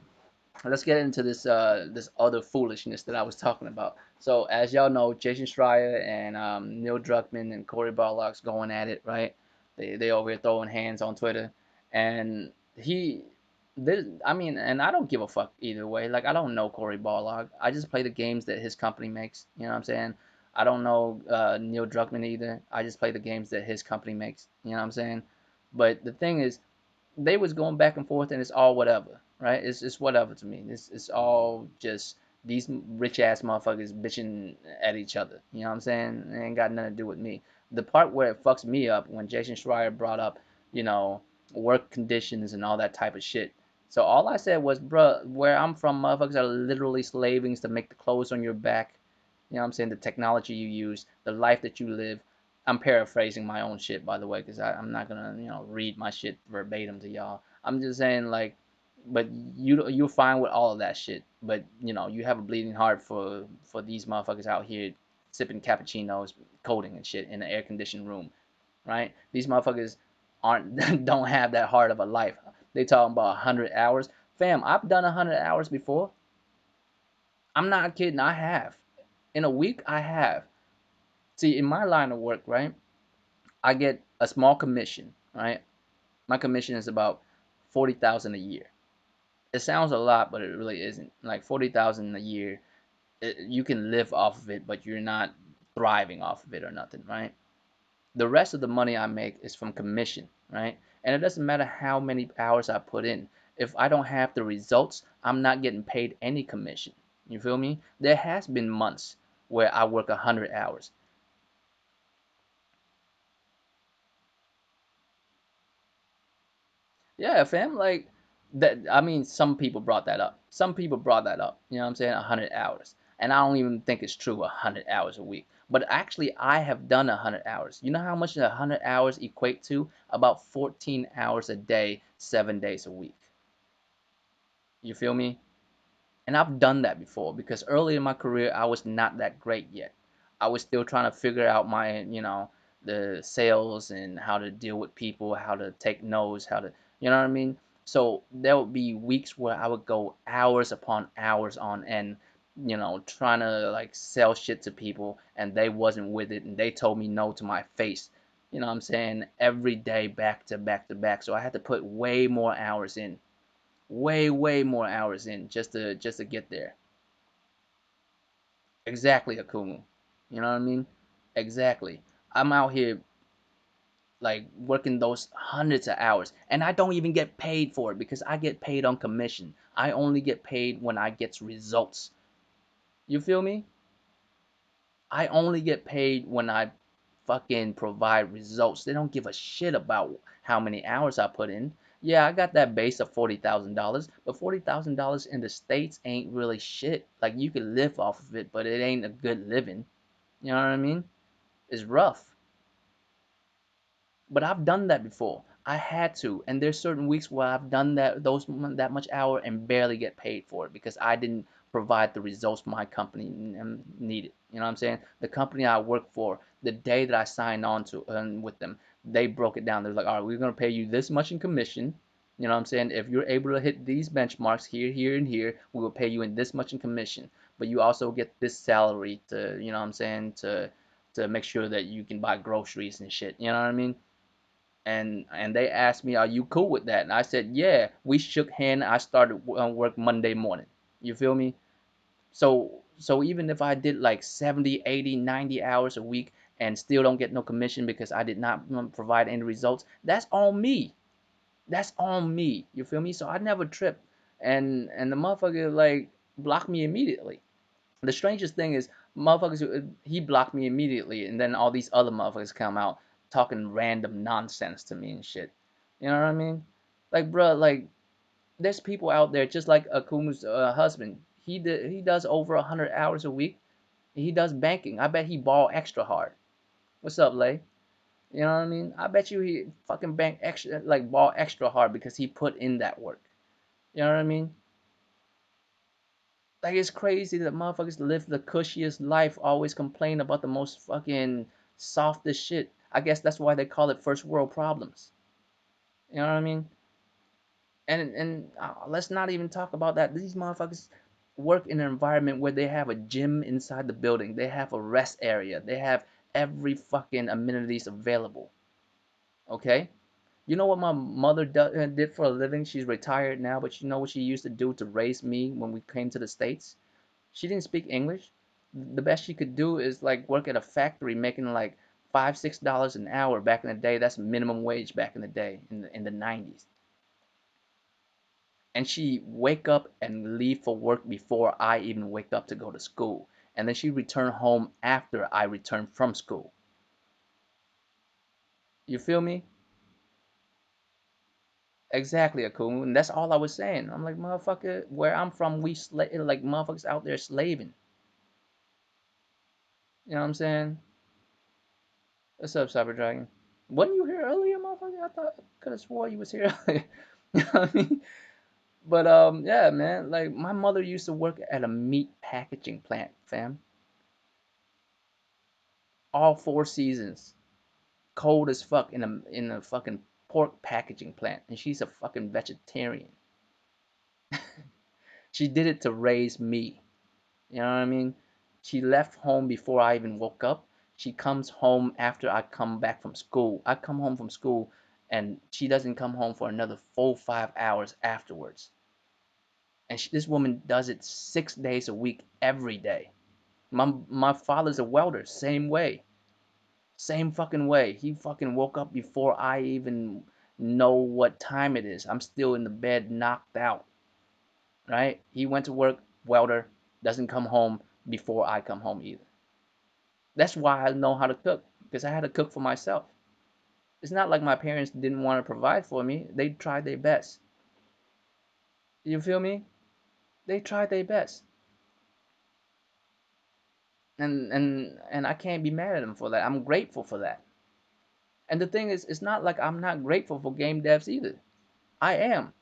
let's get into this other foolishness that I was talking about. So as y'all know, Jason Schreier and Neil Druckmann and Cory Barlog's going at it, right? They over here throwing hands on Twitter, and he. I mean, and I don't give a fuck either way. Like, I don't know Cory Barlog. I just play the games that his company makes. You know what I'm saying? I don't know Neil Druckmann either. I just play the games that his company makes. You know what I'm saying? But the thing is, they was going back and forth, and it's all whatever, right? It's whatever to me. It's all just these rich ass motherfuckers bitching at each other. You know what I'm saying? It ain't got nothing to do with me. The part where it fucks me up when Jason Schreier brought up, you know, work conditions and all that type of shit. So all I said was, bruh, where I'm from, motherfuckers are literally slavings to make the clothes on your back. You know what I'm saying? The technology you use, the life that you live. I'm paraphrasing my own shit, by the way, because I'm not gonna, read my shit verbatim to y'all. I'm just saying, like, but you're fine with all of that shit. But you have a bleeding heart for these motherfuckers out here sipping cappuccinos, coding and shit in an air conditioned room, right? These motherfuckers aren't don't have that hard of a life. They talking about 100 hours, fam. I've done 100 hours before. I'm not kidding. I have. In a week, I have. See, in my line of work, right? I get a small commission, right? My commission is about 40,000 a year. It sounds a lot, but it really isn't. Like 40,000 a year, you can live off of it, but you're not thriving off of it or nothing, right? The rest of the money I make is from commission, right? And it doesn't matter how many hours I put in. If I don't have the results, I'm not getting paid any commission. You feel me? There has been months where I work 100 hours. Yeah, fam. Like that. I mean, some people brought that up. Some people brought that up. You know what I'm saying? 100 hours, and I don't even think it's true. 100 hours a week. But actually, I have done 100 hours. You know how much 100 hours equate to? About 14 hours a day, 7 days a week. You feel me? And I've done that before because early in my career, I was not that great yet. I was still trying to figure out the sales and how to deal with people, how to take no's, you know what I mean? So there would be weeks where I would go hours upon hours on end trying to like sell shit to people and they wasn't with it and they told me no to my face. You know what I'm saying? Every day back to back to back. So I had to put way more hours in. Way more hours in just to get there. Exactly, Akumu. You know what I mean? Exactly. I'm out here like working those hundreds of hours and I don't even get paid for it because I get paid on commission. I only get paid when I get results. You feel me? I only get paid when I fucking provide results. They don't give a shit about how many hours I put in. Yeah, I got that base of $40,000, but $40,000 in the States ain't really shit. Like you can live off of it, but it ain't a good living. You know what I mean? It's rough. But I've done that before. I had to, and there's certain weeks where I've done that much hour and barely get paid for it because I didn't provide the results my company needed. You know what I'm saying? The company I work for, the day that I signed on to with them, they broke it down. They're like, all right, we're gonna pay you this much in commission. You know what I'm saying? If you're able to hit these benchmarks here, here, and here, we will pay you in this much in commission. But you also get this salary to, you know what I'm saying, to make sure that you can buy groceries and shit. You know what I mean? And they asked me, "Are you cool with that?" And I said, "Yeah." We shook hands. I started work Monday morning. You feel me? So even if I did like 70, 80, 90 hours a week and still don't get no commission because I did not provide any results, that's on me. That's on me. You feel me? So I never trip. And the motherfucker like blocked me immediately. The strangest thing is, motherfuckers, he blocked me immediately, and then all these other motherfuckers come out talking random nonsense to me and shit. You know what I mean? Like, bruh, like, there's people out there just like Akumu's husband. He does over 100 hours a week. He does banking. I bet he ball extra hard. What's up, Lay? You know what I mean? I bet you he fucking bank extra, like ball extra hard because he put in that work. You know what I mean? Like it's crazy that motherfuckers live the cushiest life, always complain about the most fucking softest shit. I guess that's why they call it first world problems. You know what I mean? And let's not even talk about that. These motherfuckers work in an environment where they have a gym inside the building. They have a rest area. They have every fucking amenities available. Okay? You know what my mother did for a living? She's retired now, but you know what she used to do to raise me when we came to the States? She didn't speak English. The best she could do is like work at a factory making like $5, $6 an hour back in the day. That's minimum wage back in the day in the 90s. And she wake up and leave for work before I even wake up to go to school. And then she return home after I return from school. You feel me? Exactly, Akuma. And that's all I was saying. I'm like, motherfucker, where I'm from, we like motherfuckers out there slaving. You know what I'm saying? What's up, Cyber Dragon? Wasn't you here earlier, motherfucker? I thought could have swore you was here earlier. You know what I mean? But yeah, man. Like my mother used to work at a meat packaging plant, fam. All 4 seasons, cold as fuck in a fucking pork packaging plant, and she's a fucking vegetarian. She did it to raise me. You know what I mean? She left home before I even woke up. She comes home after I come back from school. I come home from school and she doesn't come home for another full 5 hours afterwards. And this woman does it 6 days a week, every day. My father's a welder, same way. Same fucking way. He fucking woke up before I even know what time it is. I'm still in the bed knocked out, right? He went to work, welder, doesn't come home before I come home either. That's why I know how to cook because I had to cook for myself. It's not like my parents didn't want to provide for me. They tried their best. You feel me? They tried their best. And I can't be mad at them for that. I'm grateful for that. And the thing is, it's not like I'm not grateful for game devs either. I am.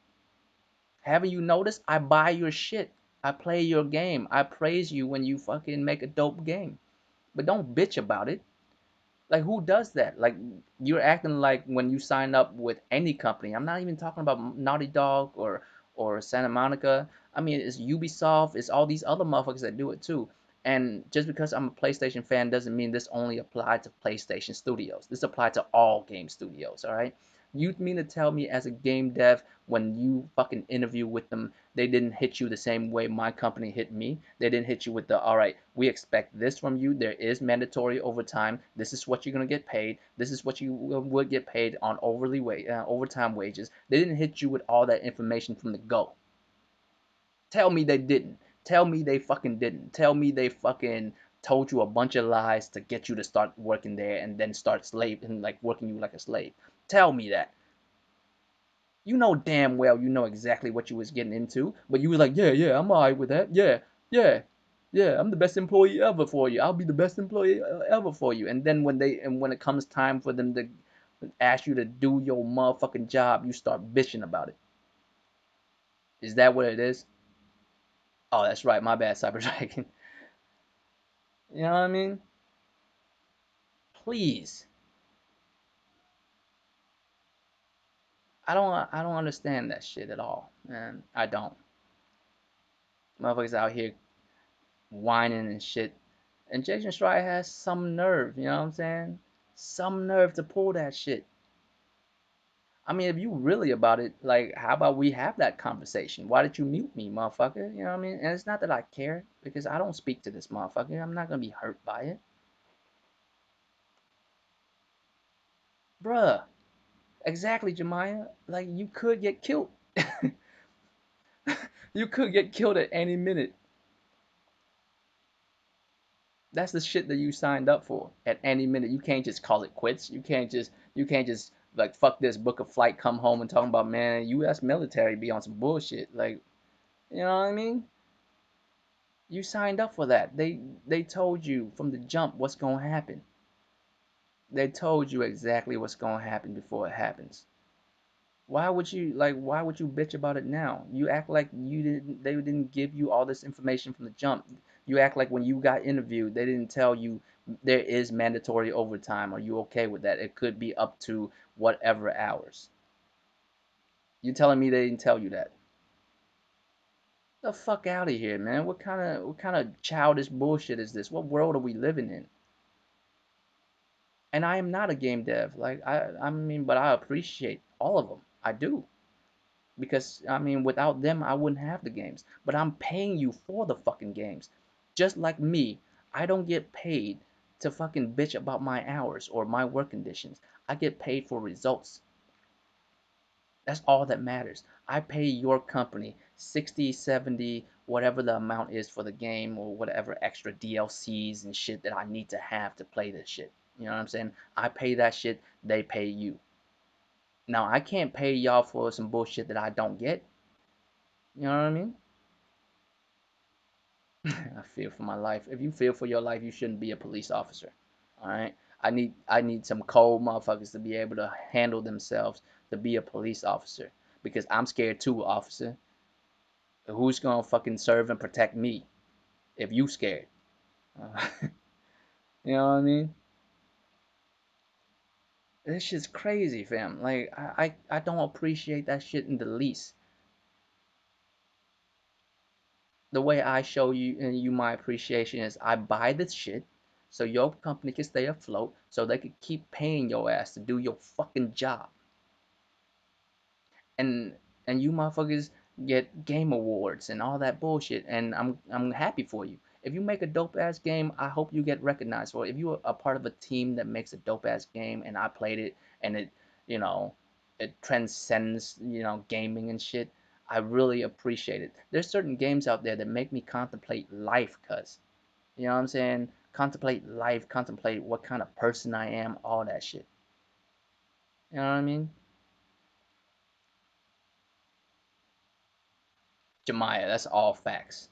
Haven't you noticed? I buy your shit. I play your game. I praise you when you fucking make a dope game. But don't bitch about it. Like who does that? Like you're acting like when you sign up with any company. I'm not even talking about Naughty Dog or Santa Monica. I mean, it's Ubisoft, it's all these other motherfuckers that do it too. And just because I'm a PlayStation fan doesn't mean this only applied to PlayStation Studios. This applied to all game studios, all right? You mean to tell me as a game dev, when you fucking interview with them, they didn't hit you the same way my company hit me? They didn't hit you with the, all right, we expect this from you. There is mandatory overtime. This is what you're gonna get paid. This is what you would get paid on overtime wages. They didn't hit you with all that information from the go. Tell me they didn't. Tell me they fucking didn't. Tell me they fucking told you a bunch of lies to get you to start working there and then start slave and like working you like a slave. Tell me that. You know damn well you know exactly what you was getting into, but you was like, yeah, yeah, I'm alright with that. Yeah, yeah, yeah, I'm the best employee ever for you. I'll be the best employee ever for you. And then when it comes time for them to ask you to do your motherfucking job, you start bitching about it. Is that what it is? Oh, that's right. My bad, Cyber Dragon. You know what I mean? Please. I don't understand that shit at all, man. I don't. Motherfuckers out here whining and shit. And Jason Schreier has some nerve, you know what I'm saying? Some nerve to pull that shit. I mean, if you really about it, like, how about we have that conversation? Why did you mute me, motherfucker? You know what I mean? And it's not that I care, because I don't speak to this motherfucker. I'm not gonna be hurt by it. Bruh, exactly, Jemiah. Like, you could get killed. You could get killed at any minute. That's the shit that you signed up for. At any minute, you can't just call it quits. You can't just like fuck this, book a flight, come home and talking about, man, U.S. military be on some bullshit. Like, you know what I mean? You signed up for that. They told you from the jump what's gonna happen. They told you exactly what's gonna happen before it happens. Why would you bitch about it now? You act like they didn't give you all this information from the jump. You act like when you got interviewed, they didn't tell you there is mandatory overtime. Are you okay with that? It could be up to whatever hours. You telling me they didn't tell you that? The fuck out of here, man. What kind of childish bullshit is this? What world are we living in? And I am not a game dev. Like, I mean, but I appreciate all of them. I do. Because I mean, without them, I wouldn't have the games. But I'm paying you for the fucking games. Just like me, I don't get paid to fucking bitch about my hours or my work conditions. I get paid for results. That's all that matters. I pay your company 60, 70, whatever the amount is for the game or whatever extra DLCs and shit that I need to have to play this shit. You know what I'm saying? I pay that shit, they pay you. Now, I can't pay y'all for some bullshit that I don't get. You know what I mean? I fear for my life. If you fear for your life, you shouldn't be a police officer. All right. I need some cold motherfuckers to be able to handle themselves to be a police officer because I'm scared too, officer. Who's gonna fucking serve and protect me if you scared? Uh, you know what I mean? This shit's crazy, fam. Like I don't appreciate that shit in the least. The way I show you and you my appreciation is I buy this shit so your company can stay afloat so they can keep paying your ass to do your fucking job. And and you motherfuckers get game awards and all that bullshit and I'm happy for you. If you make a dope ass game, I hope you get recognized for it. If you're a part of a team that makes a dope ass game and I played it and you know, it transcends, gaming and shit, I really appreciate it. There's certain games out there that make me contemplate life, cuz. You know what I'm saying? Contemplate life, contemplate what kind of person I am, all that shit. You know what I mean? Jemiah, that's all facts.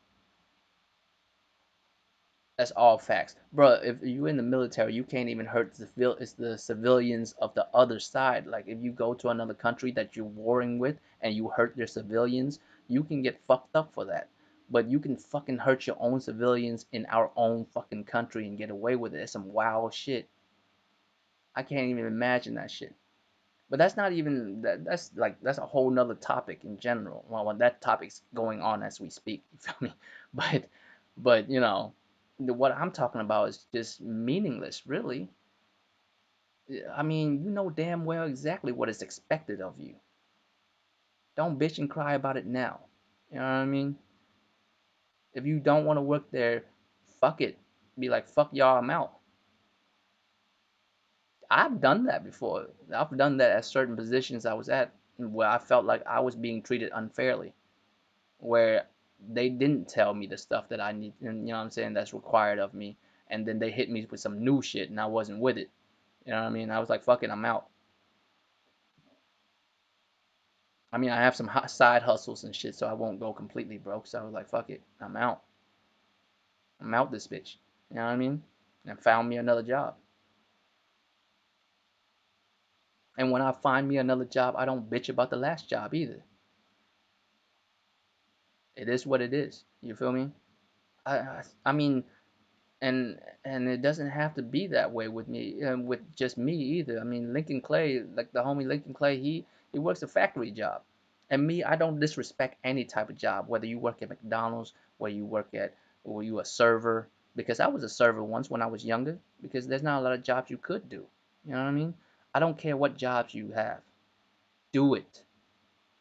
That's all facts, bro. If you in the military, you can't even hurt it's the civilians of the other side. Like if you go to another country that you're warring with and you hurt their civilians, you can get fucked up for that. But you can fucking hurt your own civilians in our own fucking country and get away with it. It's some wild shit. I can't even imagine that shit. But that's not even that's like that's a whole nother topic in general. Well, that topic's going on as we speak. You feel me? But you know, what I'm talking about is just meaningless, really. I mean, you know damn well exactly what is expected of you. Don't bitch and cry about it now. You know what I mean? If you don't want to work there, fuck it. Be like, fuck y'all, I'm out. I've done that before. I've done that at certain positions I was at where I felt like I was being treated unfairly, where they didn't tell me the stuff that I need, and you know what I'm saying, that's required of me, and then they hit me with some new shit and I wasn't with it. You know what I mean? I was like, fuck it, I'm out. I mean, I have some side hustles and shit, so I won't go completely broke. So I was like, fuck it, I'm out. I'm out this bitch. You know what I mean? And found me another job. And when I find me another job, I don't bitch about the last job either. It is what it is. You feel me? I mean, and it doesn't have to be that way with me, with just me either. I mean, Lincoln Clay, like the homie Lincoln Clay, he works a factory job, and me, I don't disrespect any type of job, whether you work at McDonald's, whether you work at, or you a server, because I was a server once when I was younger, because there's not a lot of jobs you could do. You know what I mean? I don't care what jobs you have, do it.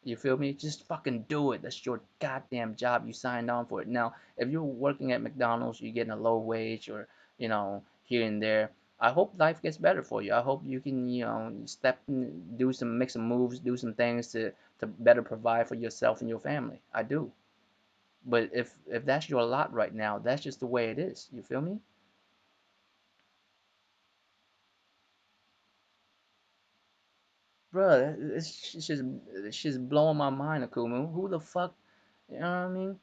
You feel me? Just fucking do it. That's your goddamn job. You signed on for it. Now, if you're working at McDonald's, you're getting a low wage or, here and there. I hope life gets better for you. I hope you can, make some moves, do some things to better provide for yourself and your family. I do. But if that's your lot right now, that's just the way it is. You feel me? Bruh, it's just blowing my mind, Akumu. Who the fuck, you know what I mean?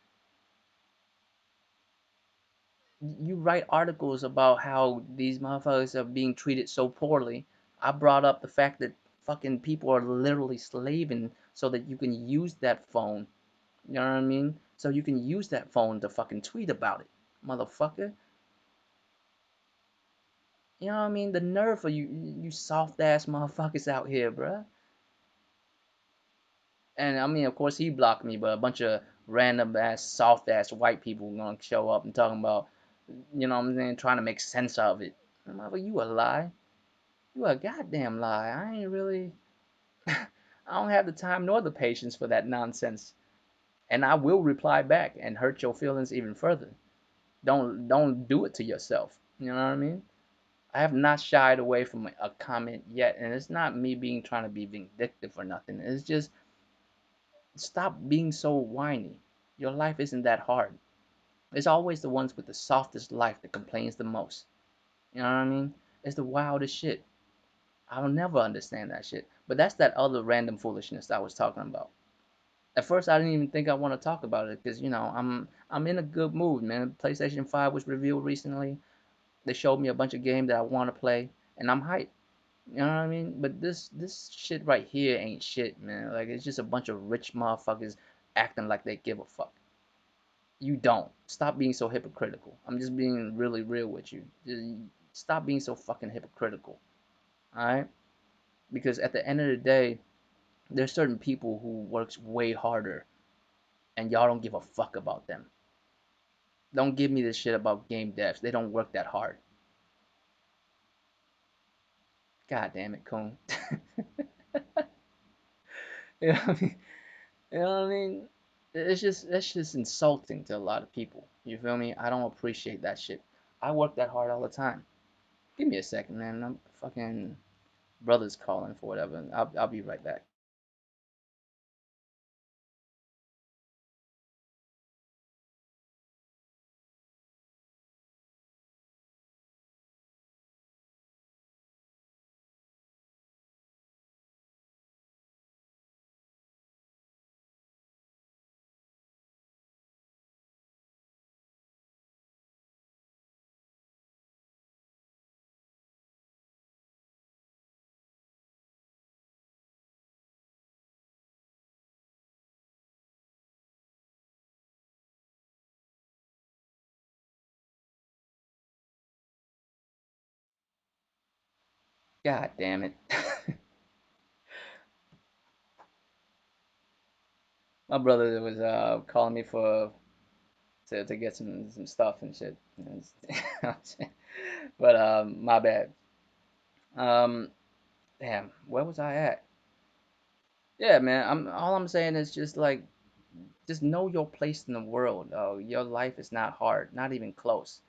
You write articles about how these motherfuckers are being treated so poorly. I brought up the fact that fucking people are literally slaving so that you can use that phone. You know what I mean? So you can use that phone to fucking tweet about it, motherfucker. You know what I mean? The nerve of you soft ass motherfuckers out here, bruh. And I mean, of course, he blocked me, but a bunch of random ass, soft ass white people gonna show up and talking about, you know what I'm saying, trying to make sense of it. Motherfucker, you a lie. You a goddamn lie. I ain't really. I don't have the time nor the patience for that nonsense. And I will reply back and hurt your feelings even further. Don't do it to yourself. You know what I mean? I have not shied away from a comment yet, and it's not me being trying to be vindictive or nothing. It's just stop being so whiny. Your life isn't that hard. It's always the ones with the softest life that complains the most. You know what I mean? It's the wildest shit. I'll never understand that shit. But that's that other random foolishness I was talking about. At first, I didn't even think I want to talk about it because I'm in a good mood, man. PlayStation 5 was revealed recently. They showed me a bunch of games that I want to play, and I'm hyped. You know what I mean? But this shit right here ain't shit, man. Like it's just a bunch of rich motherfuckers acting like they give a fuck. You don't. Stop being so hypocritical. I'm just being really real with you. Just stop being so fucking hypocritical. Alright? Because at the end of the day, there's certain people who works way harder and y'all don't give a fuck about them. Don't give me this shit about game devs. They don't work that hard. God damn it, Coon. you know what I mean? You know what I mean? It's just insulting to a lot of people. You feel me? I don't appreciate that shit. I work that hard all the time. Give me a second, man. I'm fucking brother's calling for whatever. I'll be right back. God damn it. My brother was calling me for to get some stuff and shit. But my bad. Um, damn, where was I at? Yeah, man. I'm all I'm saying is just know your place in the world. Your life is not hard, not even close.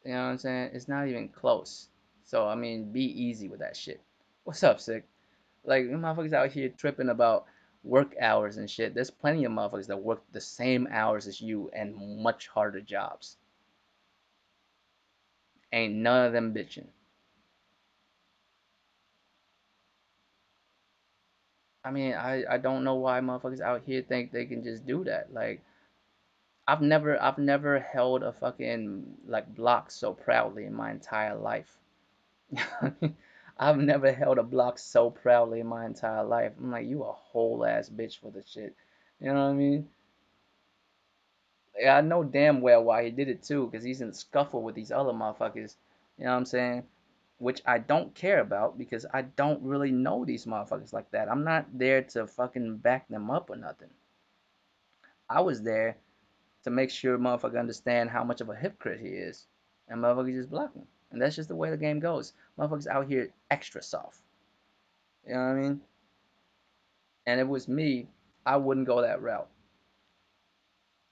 You know what I'm saying? It's not even close. So I mean, be easy with that shit. What's up, sick? Like you motherfuckers out here tripping about work hours and shit. There's plenty of motherfuckers that work the same hours as you and much harder jobs. Ain't none of them bitching. I mean, I don't know why motherfuckers out here think they can just do that. Like I've never held a fucking like block so proudly in my entire life. I've never held a block so proudly in my entire life. I'm like, you a whole ass bitch for the shit. You know what I mean? Yeah, I know damn well why he did it too, because he's in a scuffle with these other motherfuckers. You know what I'm saying? Which I don't care about because I don't really know these motherfuckers like that. I'm not there to fucking back them up or nothing. I was there to make sure motherfucker understand how much of a hypocrite he is. And motherfucker just block him. And that's just the way the game goes. Motherfuckers out here extra soft. You know what I mean? And if it was me, I wouldn't go that route.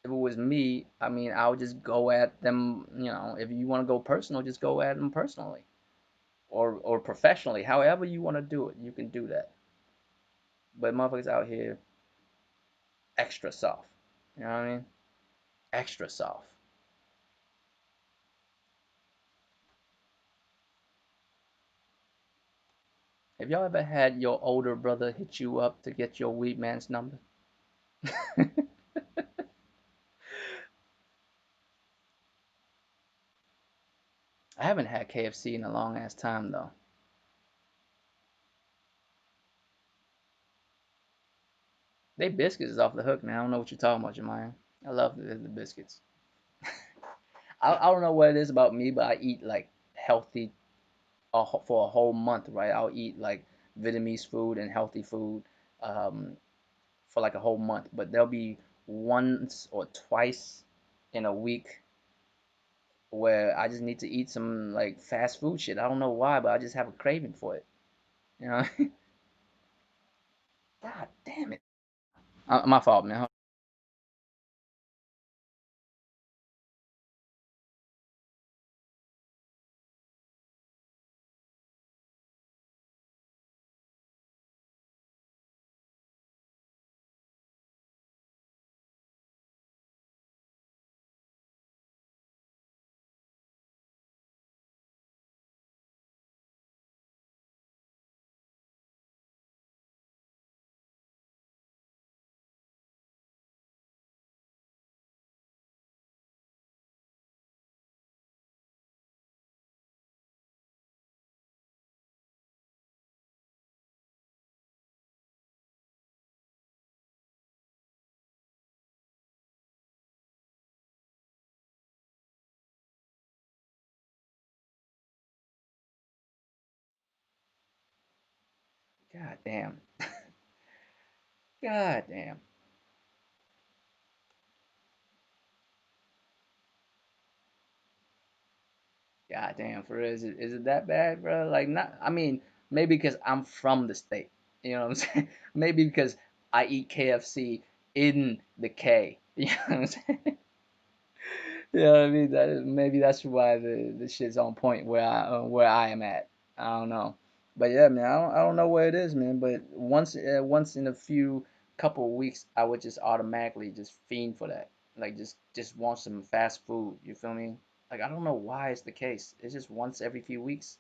If it was me, I mean, I would just go at them. If you want to go personal, just go at them personally or professionally. However you want to do it, you can do that. But motherfuckers out here extra soft. You know what I mean? Extra soft. Have y'all ever had your older brother hit you up to get your weed man's number? I haven't had KFC in a long ass time though. They biscuits is off the hook, man. I don't know what you're talking about, Jemiah. I love the biscuits. I don't know what it is about me, but I eat like healthy for a whole month, right? I'll eat like Vietnamese food and healthy food um, for like a whole month, but there'll be once or twice in a week where I just need to eat some like fast food shit. I don't know why, but I just have a craving for it. You know? God damn it. My fault, man. God damn. God damn. God damn, for real, is it that bad, bro? Like, not, I mean, maybe because I'm from the state. You know what I'm saying? Maybe because I eat KFC in the K. You know what I'm saying? You know what I mean? Maybe that's why the shit's on point where I am at. I don't know, but yeah, man, I don't know where it is, man. But once in a few couple of weeks, I would just automatically just fiend for that. Like just want some fast food. You feel me? Like I don't know why it's the case. It's just once every few weeks,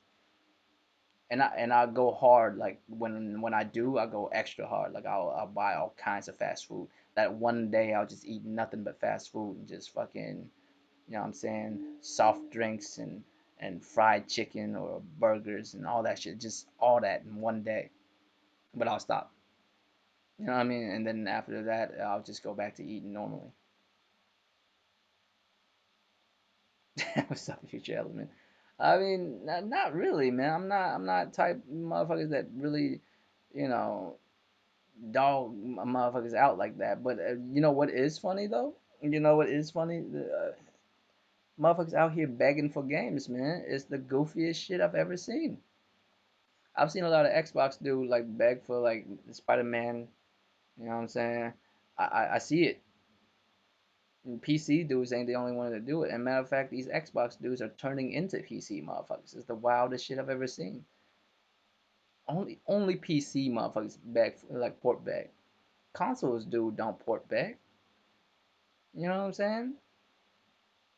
and I go hard. Like when I do, I go extra hard. Like I'll buy all kinds of fast food. That one day I'll just eat nothing but fast food and just fucking, you know what I'm saying, soft drinks and fried chicken or burgers and all that shit, just all that in one day. But I'll stop. You know what I mean? And then after that, I'll just go back to eating normally. What's up, future element? I mean, not really, man. I'm not type motherfuckers that really, you know. dog motherfuckers out like that. But you know what is funny though? You know what is funny? Motherfuckers out here begging for games, man. It's the goofiest shit I've ever seen. I've seen a lot of Xbox dude like beg for like Spider-Man. You know what I'm saying? I see it. And PC dudes ain't the only one to do it. And matter of fact, these Xbox dudes are turning into PC motherfuckers. It's the wildest shit I've ever seen. Only PC motherfuckers beg for, like port beg. Consoles dude don't port beg. You know what I'm saying?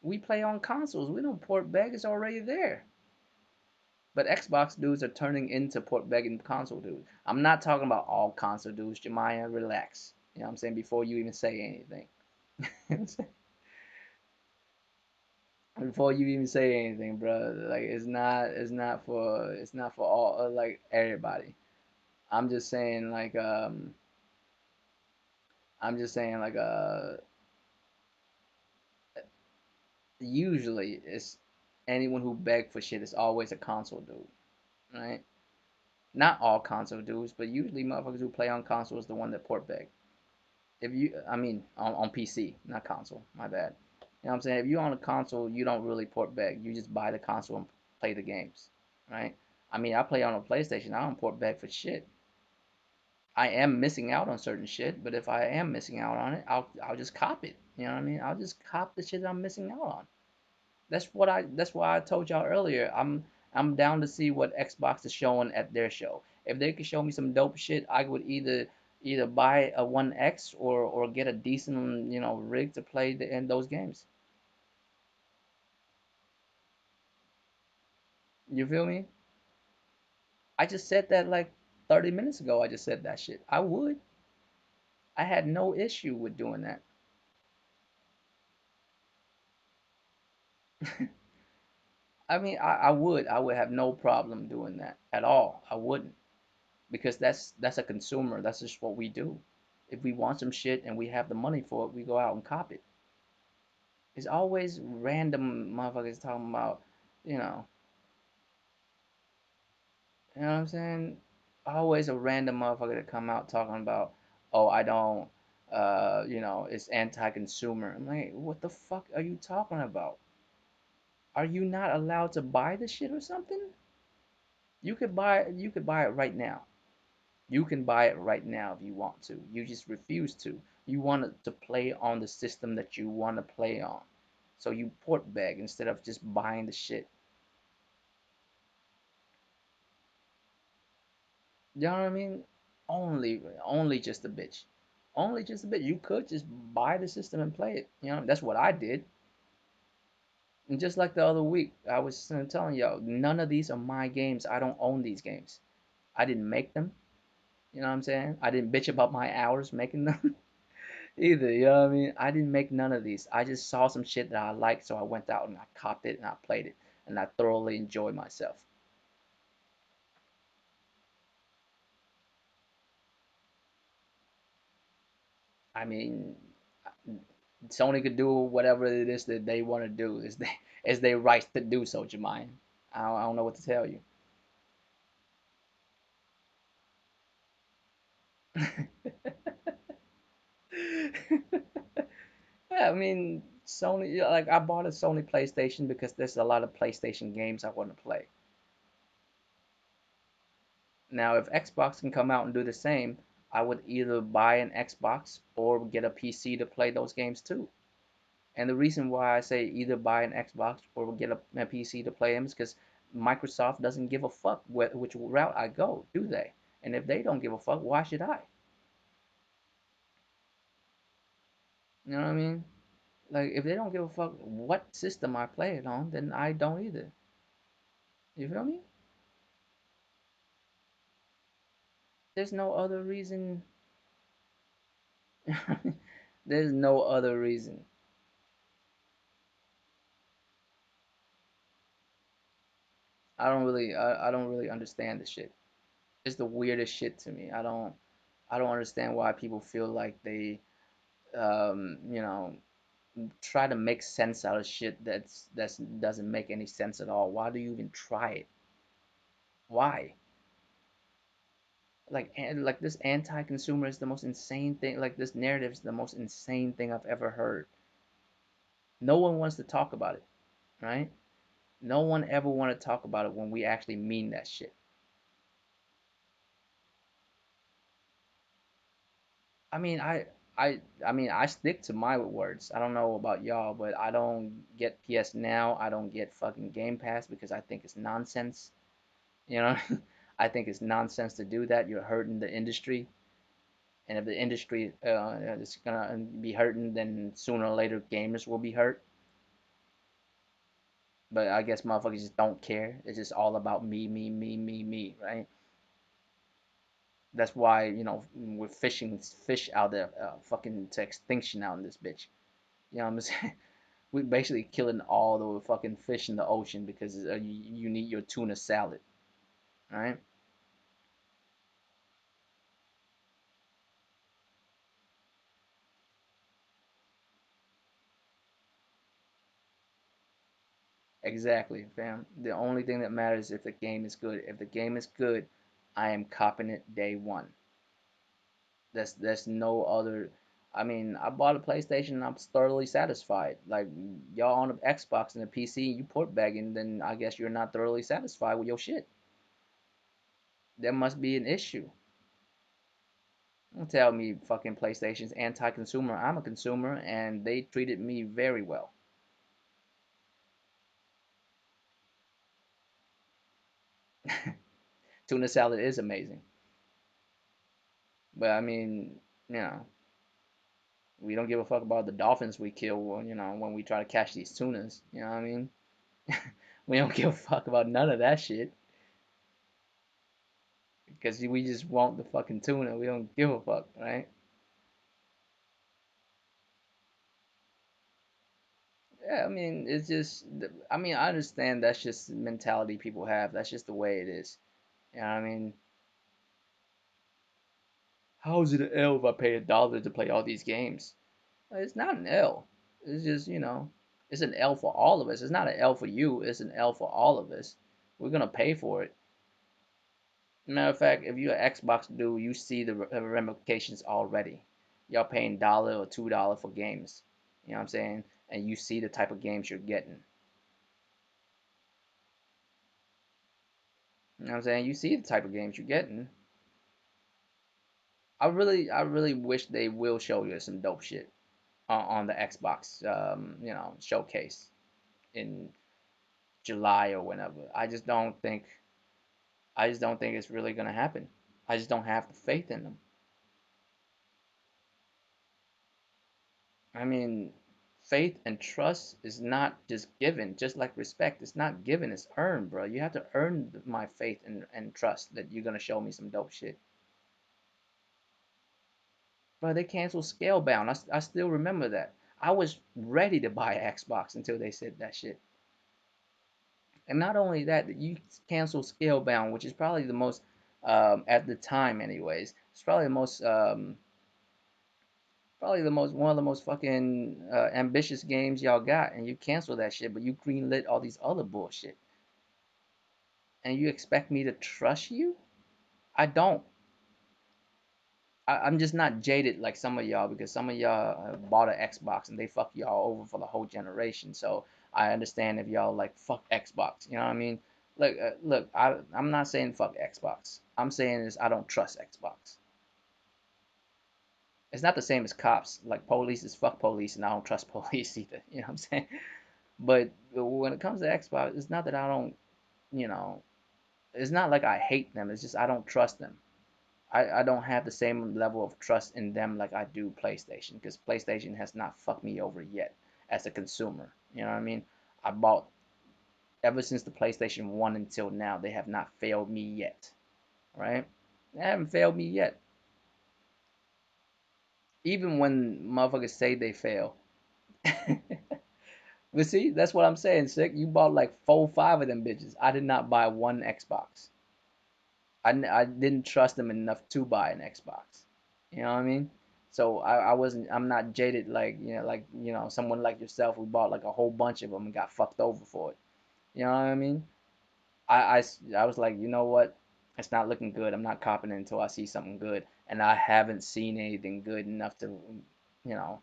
We play on consoles. We don't port beg. It's already there. But Xbox dudes are turning into port begging console dudes. I'm not talking about all console dudes. Jemiah, relax. You know what I'm saying? Before you even say anything. Before you even say anything, bro. Like it's not for all like everybody. I'm just saying like I'm just saying like usually it's anyone who begs for shit is always a console dude, right? Not all console dudes, but usually motherfuckers who play on console is the one that port beg. If you, I mean, on PC, not console. My bad. You know what I'm saying? If you on a console, you don't really port beg. You just buy the console and play the games, right? I mean, I play on a PlayStation. I don't port beg for shit. I am missing out on certain shit, but if I am missing out on it, I'll just cop it. You know what I mean? I'll just cop the shit I'm missing out on. That's why I told y'all earlier. I'm down to see what Xbox is showing at their show. If they could show me some dope shit, I would either buy a One X or get a decent rig to play in those games. You feel me? I just said that like 30 minutes ago. I just said that shit. I would. I had no issue with doing that. I mean, I would have no problem doing that at all. I wouldn't. Because that's a consumer. That's just what we do. If we want some shit and we have the money for it, we go out and cop it. It's always random motherfuckers talking about, you know, you know what I'm saying? Always a random motherfucker to come out talking about, oh, I don't, it's anti-consumer. I'm like, what the fuck are you talking about? Are you not allowed to buy the shit or something? You could buy it right now. You can buy it right now if you want to. You just refuse to. You want to play on the system that you want to play on. So you port beg instead of just buying the shit. You know what I mean? Only just a bitch. Only just a bit. You could just buy the system and play it. That's what I did. And just like the other week, I was telling y'all, none of these are my games. I don't own these games. I didn't make them. You know what I'm saying? I didn't bitch about my hours making them. Either, you know what I mean? I didn't make none of these. I just saw some shit that I liked, so I went out and I copped it and I played it, and I thoroughly enjoyed myself. I mean, Sony could do whatever it is that they want to do. It's their right to do so, Jemine. I don't know what to tell you. Yeah, I mean, Sony, yeah, like I bought a Sony PlayStation because there's a lot of PlayStation games I want to play. Now, if Xbox can come out and do the same, I would either buy an Xbox or get a PC to play those games too. And the reason why I say either buy an Xbox or get a PC to play them is because Microsoft doesn't give a fuck which route I go, do they? And if they don't give a fuck, why should I? You know what I mean? Like, if they don't give a fuck what system I play it on, then I don't either. You feel me? There's no other reason. There's no other reason. I don't really understand the shit. It's the weirdest shit to me. I don't understand why people feel like they um, you know, try to make sense out of shit that's doesn't make any sense at all. Why do you even try it? Why? Like, and like this anti-consumer is the most insane thing. Like this narrative is the most insane thing I've ever heard. No one wants to talk about it, right? No one ever want to talk about it when we actually mean that shit. I mean, I stick to my words. I don't know about y'all, but I don't get PS Now. I don't get fucking Game Pass because I think it's nonsense. You know, I think it's nonsense to do that. You're hurting the industry, and if the industry is gonna be hurting, then sooner or later gamers will be hurt. But I guess motherfuckers just don't care. It's just all about me, me, me, me, me, right? That's why we're fishing fish out there, fucking to extinction out in this bitch. You know what I'm saying? We're basically killing all the fucking fish in the ocean because you need your tuna salad, right? Exactly, fam. The only thing that matters is if the game is good. If the game is good, I am copping it day one. That's no other. I mean, I bought a PlayStation and I'm thoroughly satisfied. Like y'all on the Xbox and the PC, you port bagging, then I guess you're not thoroughly satisfied with your shit. There must be an issue. Don't tell me fucking PlayStation's anti-consumer. I'm a consumer and they treated me very well. Tuna salad is amazing, but I mean, you know, we don't give a fuck about the dolphins we kill when we try to catch these tunas. You know what I mean? We don't give a fuck about none of that shit because we just want the fucking tuna. We don't give a fuck, right? Yeah, I mean, it's just, I mean, I understand that's just the mentality people have. That's just the way it is. You know what I mean? How is it an L if I pay $1 to play all these games? It's not an L. It's just, it's an L for all of us. It's not an L for you. It's an L for all of us. We're gonna pay for it. Matter of fact, if you're an Xbox dude, you see the ramifications already. Y'all paying $1 or $2 for games. You know what I'm saying? And you see the type of games you're getting. You know what I'm saying? You see the type of games you're getting. I really wish they will show you some dope shit on the Xbox, showcase in July or whenever. I just don't think it's really gonna happen. I just don't have the faith in them. I mean, faith and trust is not just given, just like respect. It's not given, it's earned, bro. You have to earn my faith and trust that you're gonna show me some dope shit. Bro, they canceled Scalebound. I still remember that. I was ready to buy an Xbox until they said that shit. And not only that, you cancel Scalebound, which is probably the most, at the time, anyways. It's probably one of the most fucking ambitious games y'all got, and you cancel that shit, but you greenlit all these other bullshit, and you expect me to trust you? I don't. I'm just not jaded like some of y'all because some of y'all bought an Xbox and they fuck y'all over for the whole generation. So I understand if y'all like fuck Xbox. You know what I mean? Look, I'm not saying fuck Xbox. I'm saying is I don't trust Xbox. It's not the same as cops. Like police is fuck police, and I don't trust police either. You know what I'm saying? But when it comes to Xbox, it's not that I don't. You know, it's not like I hate them. It's just I don't trust them. I don't have the same level of trust in them like I do PlayStation because PlayStation has not fucked me over yet as a consumer. You know what I mean? I bought ever since the PlayStation 1 until now, they have not failed me yet. Right? They haven't failed me yet. Even when motherfuckers say they fail. But see, that's what I'm saying, sick. You bought like 4, 5 of them bitches. I did not buy one Xbox. I didn't trust them enough to buy an Xbox. You know what I mean? So I'm not jaded like someone like yourself who bought like a whole bunch of them and got fucked over for it. You know what I mean? I was like, you know what? It's not looking good. I'm not copping it until I see something good, and I haven't seen anything good enough to, you know,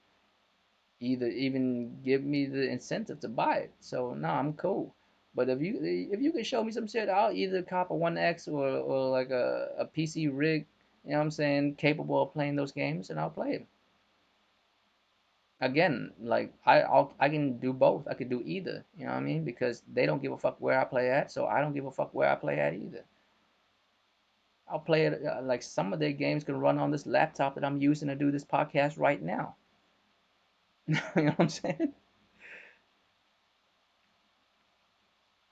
either even give me the incentive to buy it. So no, I'm cool. But if you can show me some shit, I'll either cop a One X or like a PC rig, you know what I'm saying, capable of playing those games, and I'll play it. Again, like I can do both. I could do either. You know what I mean? Because they don't give a fuck where I play at, so I don't give a fuck where I play at either. I'll play it like some of their games can run on this laptop that I'm using to do this podcast right now. You know what I'm saying?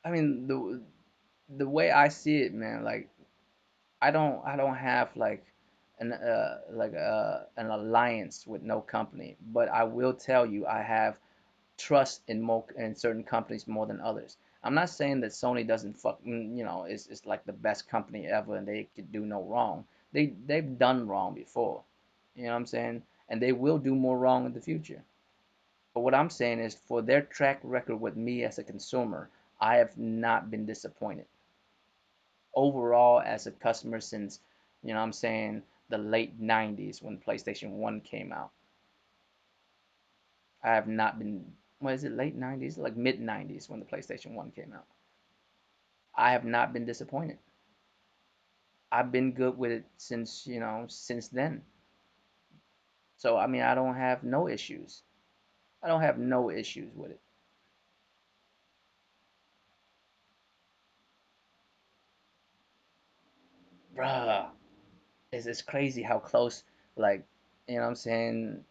I mean the way I see it, man, like I don't have like an alliance with no company, but I will tell you I have trust in certain companies more than others. I'm not saying that Sony doesn't is like the best company ever and they could do no wrong. They've done wrong before. You know what I'm saying? And they will do more wrong in the future. But what I'm saying is for their track record with me as a consumer, I have not been disappointed overall as a customer since, you know what I'm saying, the late 90s when PlayStation 1 came out. I have not been, what is it, late 90s? Like mid 90s when the PlayStation 1 came out. I have not been disappointed. I've been good with it since, since then. So, I mean, I don't have no issues. I don't have no issues with it. Bruh, it's crazy how close, like, you know what I'm saying?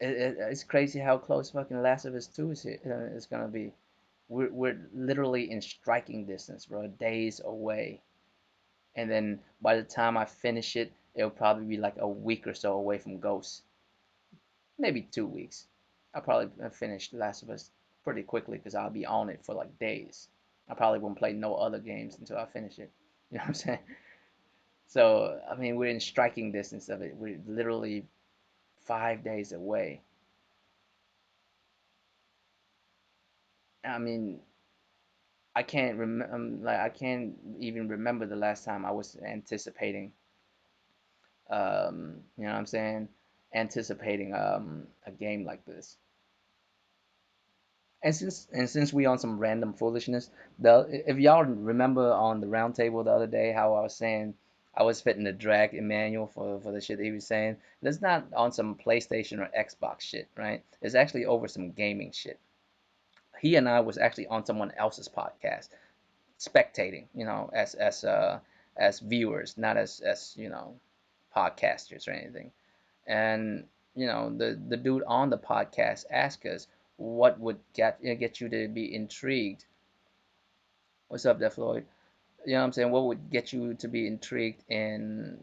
It's crazy how close fucking Last of Us 2 is gonna be. We're literally in striking distance, bro. Days away. And then by the time I finish it, it'll probably be like a week or so away from Ghost. Maybe 2 weeks. I'll probably finish Last of Us pretty quickly because I'll be on it for like days. I probably won't play no other games until I finish it. You know what I'm saying? So, I mean, we're in striking distance of it. We're literally 5 days away. I mean, I can't even remember the last time I was anticipating you know what I'm saying, anticipating a game like this. And since we on some random foolishness, if y'all remember on the round table the other day how I was saying I was fitting to drag Emmanuel for the shit that he was saying, that's not on some PlayStation or Xbox shit, right? It's actually over some gaming shit. He and I was actually on someone else's podcast, spectating, as viewers, not as podcasters or anything. And the dude on the podcast asked us what would get you to be intrigued. What's up there, Floyd? You know what I'm saying? What would get you to be intrigued in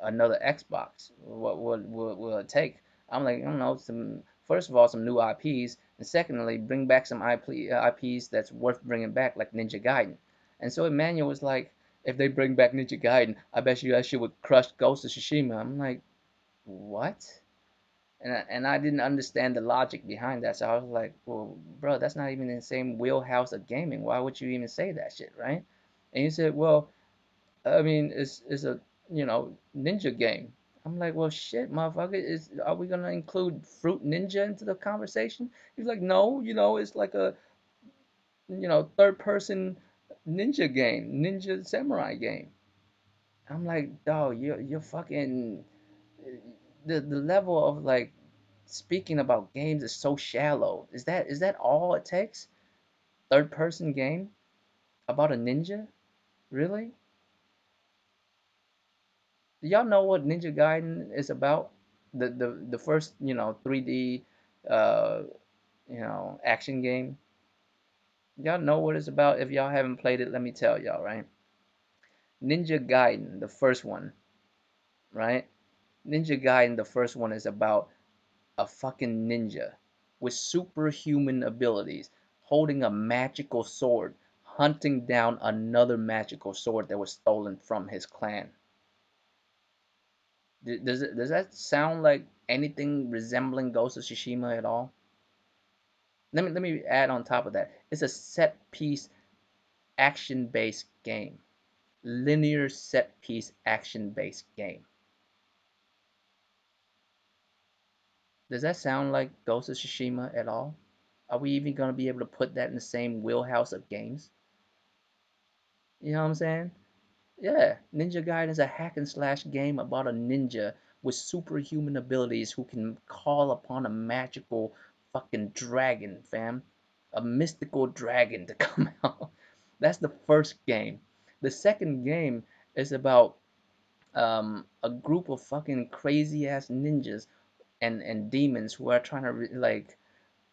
another Xbox? What will it take? I'm like, I don't know, some first of all some new IPs, and secondly, bring back some IPs that's worth bringing back, like Ninja Gaiden. And so Emmanuel was like, if they bring back Ninja Gaiden, I bet you that shit would crush Ghost of Tsushima. I'm like, what? And I didn't understand the logic behind that. So I was like, well, bro, that's not even in the same wheelhouse of gaming. Why would you even say that shit, right? And he said, well, I mean, it's a ninja game. I'm like, well, shit, motherfucker, are we gonna include Fruit Ninja into the conversation? He's like, no, it's like a third person ninja game, ninja samurai game. I'm like, dog, you're fucking the level of like speaking about games is so shallow. Is that all it takes? Third person game about a ninja? Really? Do y'all know what Ninja Gaiden is about? The first, 3D uh, action game. Y'all know what it's about? If y'all haven't played it, let me tell y'all, right? Ninja Gaiden, the first one, right? Ninja Gaiden, the first one is about a fucking ninja with superhuman abilities holding a magical sword, hunting down another magical sword that was stolen from his clan. Does that sound like anything resembling Ghost of Tsushima at all? Let me add on top of that. It's a set piece action based game. linear set piece action based game. Does that sound like Ghost of Tsushima at all? Are we even gonna be able to put that in the same wheelhouse of games? You know what I'm saying? Yeah, Ninja Gaiden is a hack and slash game about a ninja with superhuman abilities who can call upon a magical fucking dragon, fam. A mystical dragon to come out. That's the first game. The second game is about a group of fucking crazy ass ninjas and demons who are trying to like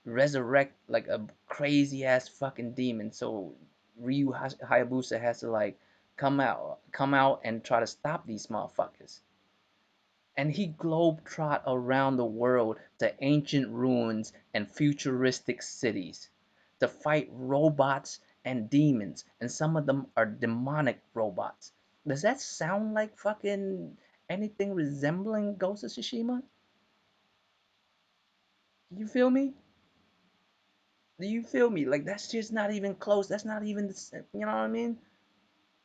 resurrect like a crazy ass fucking demon. So Hayabusa has to like come out and try to stop these motherfuckers. And he globetrot around the world to ancient ruins and futuristic cities to fight robots and demons, and some of them are demonic robots. Does that sound like fucking anything resembling Ghost of Tsushima? You feel me? Do you feel me? Like that's just not even close. That's not even you know what I mean?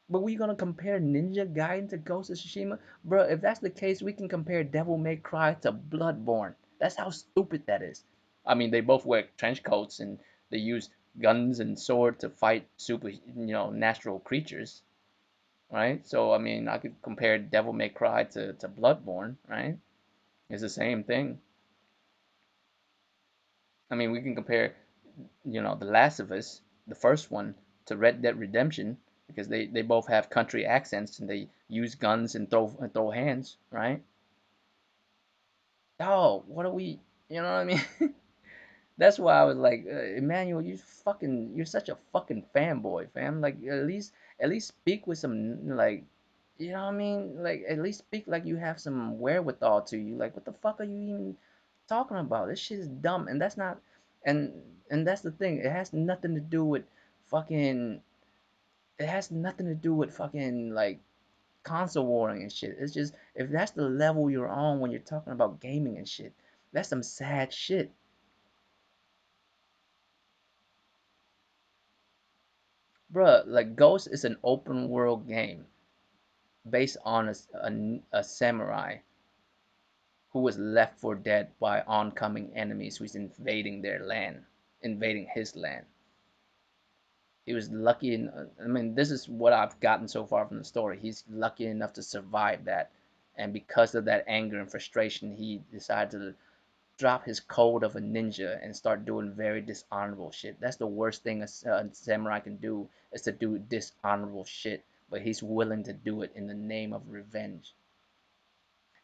But we gonna compare Ninja Gaiden to Ghost of Tsushima, bro? If that's the case, we can compare Devil May Cry to Bloodborne. That's how stupid that is. I mean, they both wear trench coats and they use guns and sword to fight natural creatures, right? So I mean, I could compare Devil May Cry to Bloodborne, right? It's the same thing. I mean, we can compare The Last of Us, the first one, to Red Dead Redemption because they both have country accents and they use guns and throw hands, right? Oh, what are we? You know what I mean? That's why I was like, Emmanuel, you're such a fucking fanboy, fam. Like at least speak with some like, you know what I mean? Like at least speak like you have some wherewithal to you. Like what the fuck are you even talking about? This shit is dumb, and that's not, and and that's the thing. It has nothing to do with fucking. It has nothing to do with fucking like console warring and shit. It's just if that's the level you're on when you're talking about gaming and shit, that's some sad shit. Bruh, like Ghost is an open world game based on a samurai who was left for dead by oncoming enemies who's invading their land, invading his land. He was lucky, I mean, this is what I've gotten so far from the story. He's lucky enough to survive that, and because of that anger and frustration, he decided to drop his code of a ninja and start doing very dishonorable shit. That's the worst thing a samurai can do is to do dishonorable shit, but he's willing to do it in the name of revenge.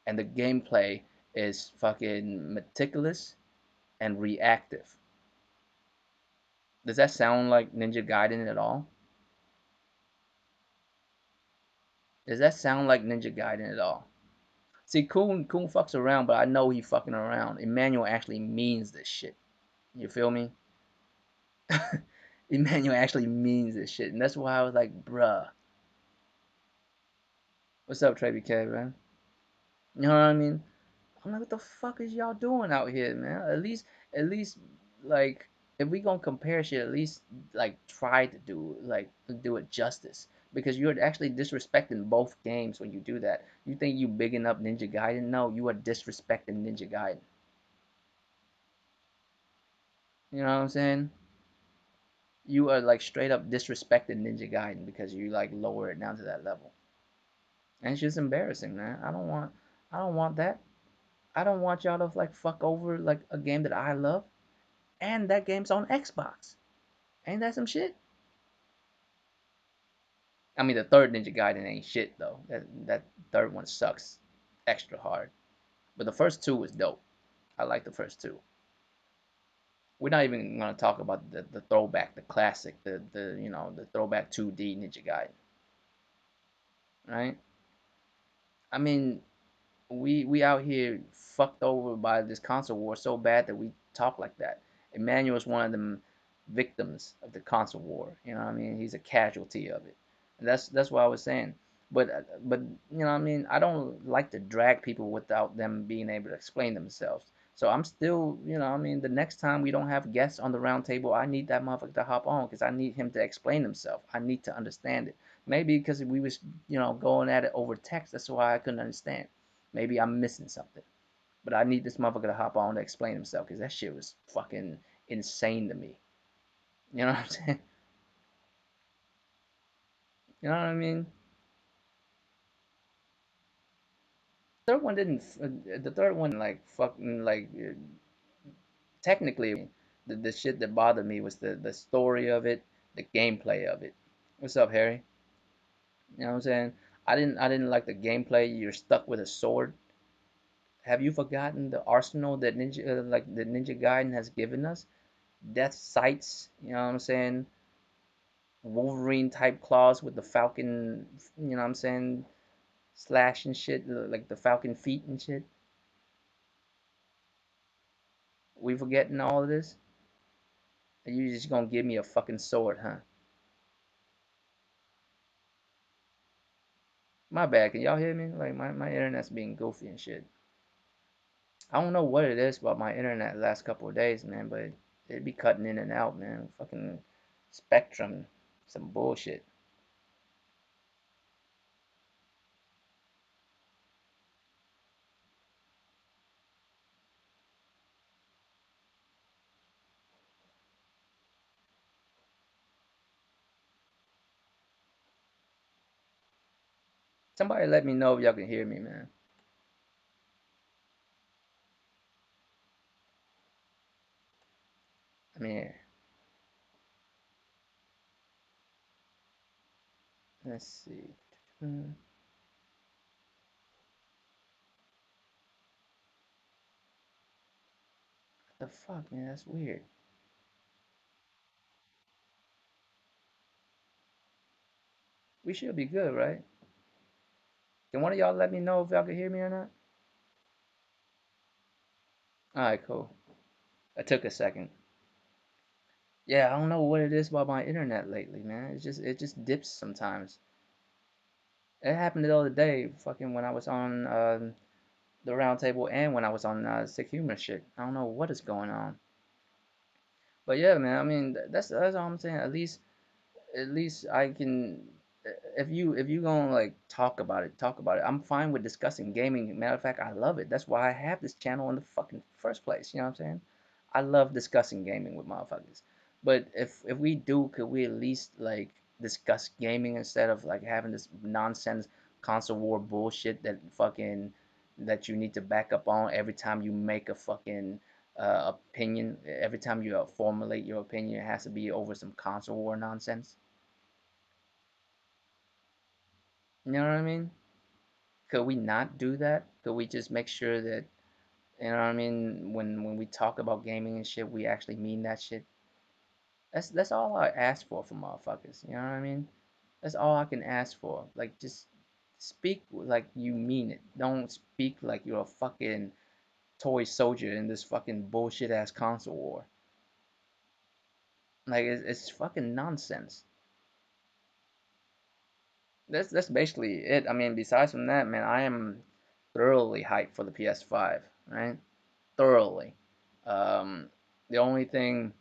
And the gameplay is fucking meticulous and reactive. Does that sound like Ninja Gaiden at all? Does that sound like Ninja Gaiden at all? See, Kun fucks around, but I know he fucking around. Emmanuel actually means this shit. You feel me? Emmanuel actually means this shit, and that's why I was like, bruh, what's up, Trey BK, man? You know what I mean? I'm like, what the fuck is y'all doing out here, man? At least, like, if we gonna compare shit, at least like try to do it justice, because you're actually disrespecting both games when you do that. You think you bigging up Ninja Gaiden? No, you are disrespecting Ninja Gaiden. You know what I'm saying? You are like straight up disrespecting Ninja Gaiden because you like lower it down to that level. And it's just embarrassing, man. I don't want that. I don't want y'all to like fuck over like a game that I love. And that game's on Xbox. Ain't that some shit? I mean the third Ninja Gaiden ain't shit though. That third one sucks extra hard. But the first two was dope. I like the first two. We're not even gonna talk about the throwback, the classic, the throwback 2D Ninja Gaiden, right? I mean, we out here fucked over by this console war so bad that we talk like that. Emmanuel's one of them victims of the console war. You know what I mean? He's a casualty of it. And that's what I was saying. But you know what I mean? I don't like to drag people without them being able to explain themselves. So I'm still, I mean, the next time we don't have guests on the round table, I need that motherfucker to hop on because I need him to explain himself. I need to understand it. Maybe because we was, going at it over text. That's why I couldn't understand. Maybe I'm missing something. But I need this motherfucker to hop on to explain himself because that shit was fucking insane to me. You know what I'm saying? You know what I mean? Third one didn't. The third one didn't like fucking like technically. The shit that bothered me was the story of it, the gameplay of it. What's up, Harry? You know what I'm saying? I didn't like the gameplay. You're stuck with a sword. Have you forgotten the arsenal that Ninja Gaiden has given us? Death sights, you know what I'm saying? Wolverine type claws with the Falcon, you know what I'm saying? Slash and shit, like the Falcon feet and shit. We forgetting all of this? Are you just gonna give me a fucking sword, huh? My bad. Can y'all hear me? Like my internet's being goofy and shit. I don't know what it is about my internet the last couple of days, man, but it be cutting in and out, man. Fucking Spectrum, some bullshit. Somebody let me know if y'all can hear me, man. I mean, let's see. What the fuck, man? That's weird. We should be good, right? Can one of y'all let me know if y'all can hear me or not? All right, cool. It took a second. Yeah, I don't know what it is about my internet lately, man. It just dips sometimes. It happened the other day, fucking when I was on the round table and when I was on sick humor shit. I don't know what is going on. But yeah, man. I mean, that's all I'm saying. At least I can. If you gonna like talk about it, talk about it. I'm fine with discussing gaming. Matter of fact, I love it. That's why I have this channel in the fucking first place. You know what I'm saying? I love discussing gaming with motherfuckers. But if we do, could we at least like discuss gaming instead of like having this nonsense console war bullshit that you need to back up on every time you make a fucking opinion. Every time you formulate your opinion, it has to be over some console war nonsense. You know what I mean? Could we not do that? Could we just make sure that, you know what I mean, when we talk about gaming and shit, we actually mean that shit? That's all I ask for motherfuckers. You know what I mean? That's all I can ask for. Like just speak like you mean it. Don't speak like you're a fucking toy soldier in this fucking bullshit ass console war. Like it's fucking nonsense. That's basically it. I mean, besides from that, man, I am thoroughly hyped for the PS5, right? Thoroughly. Um, the only thing,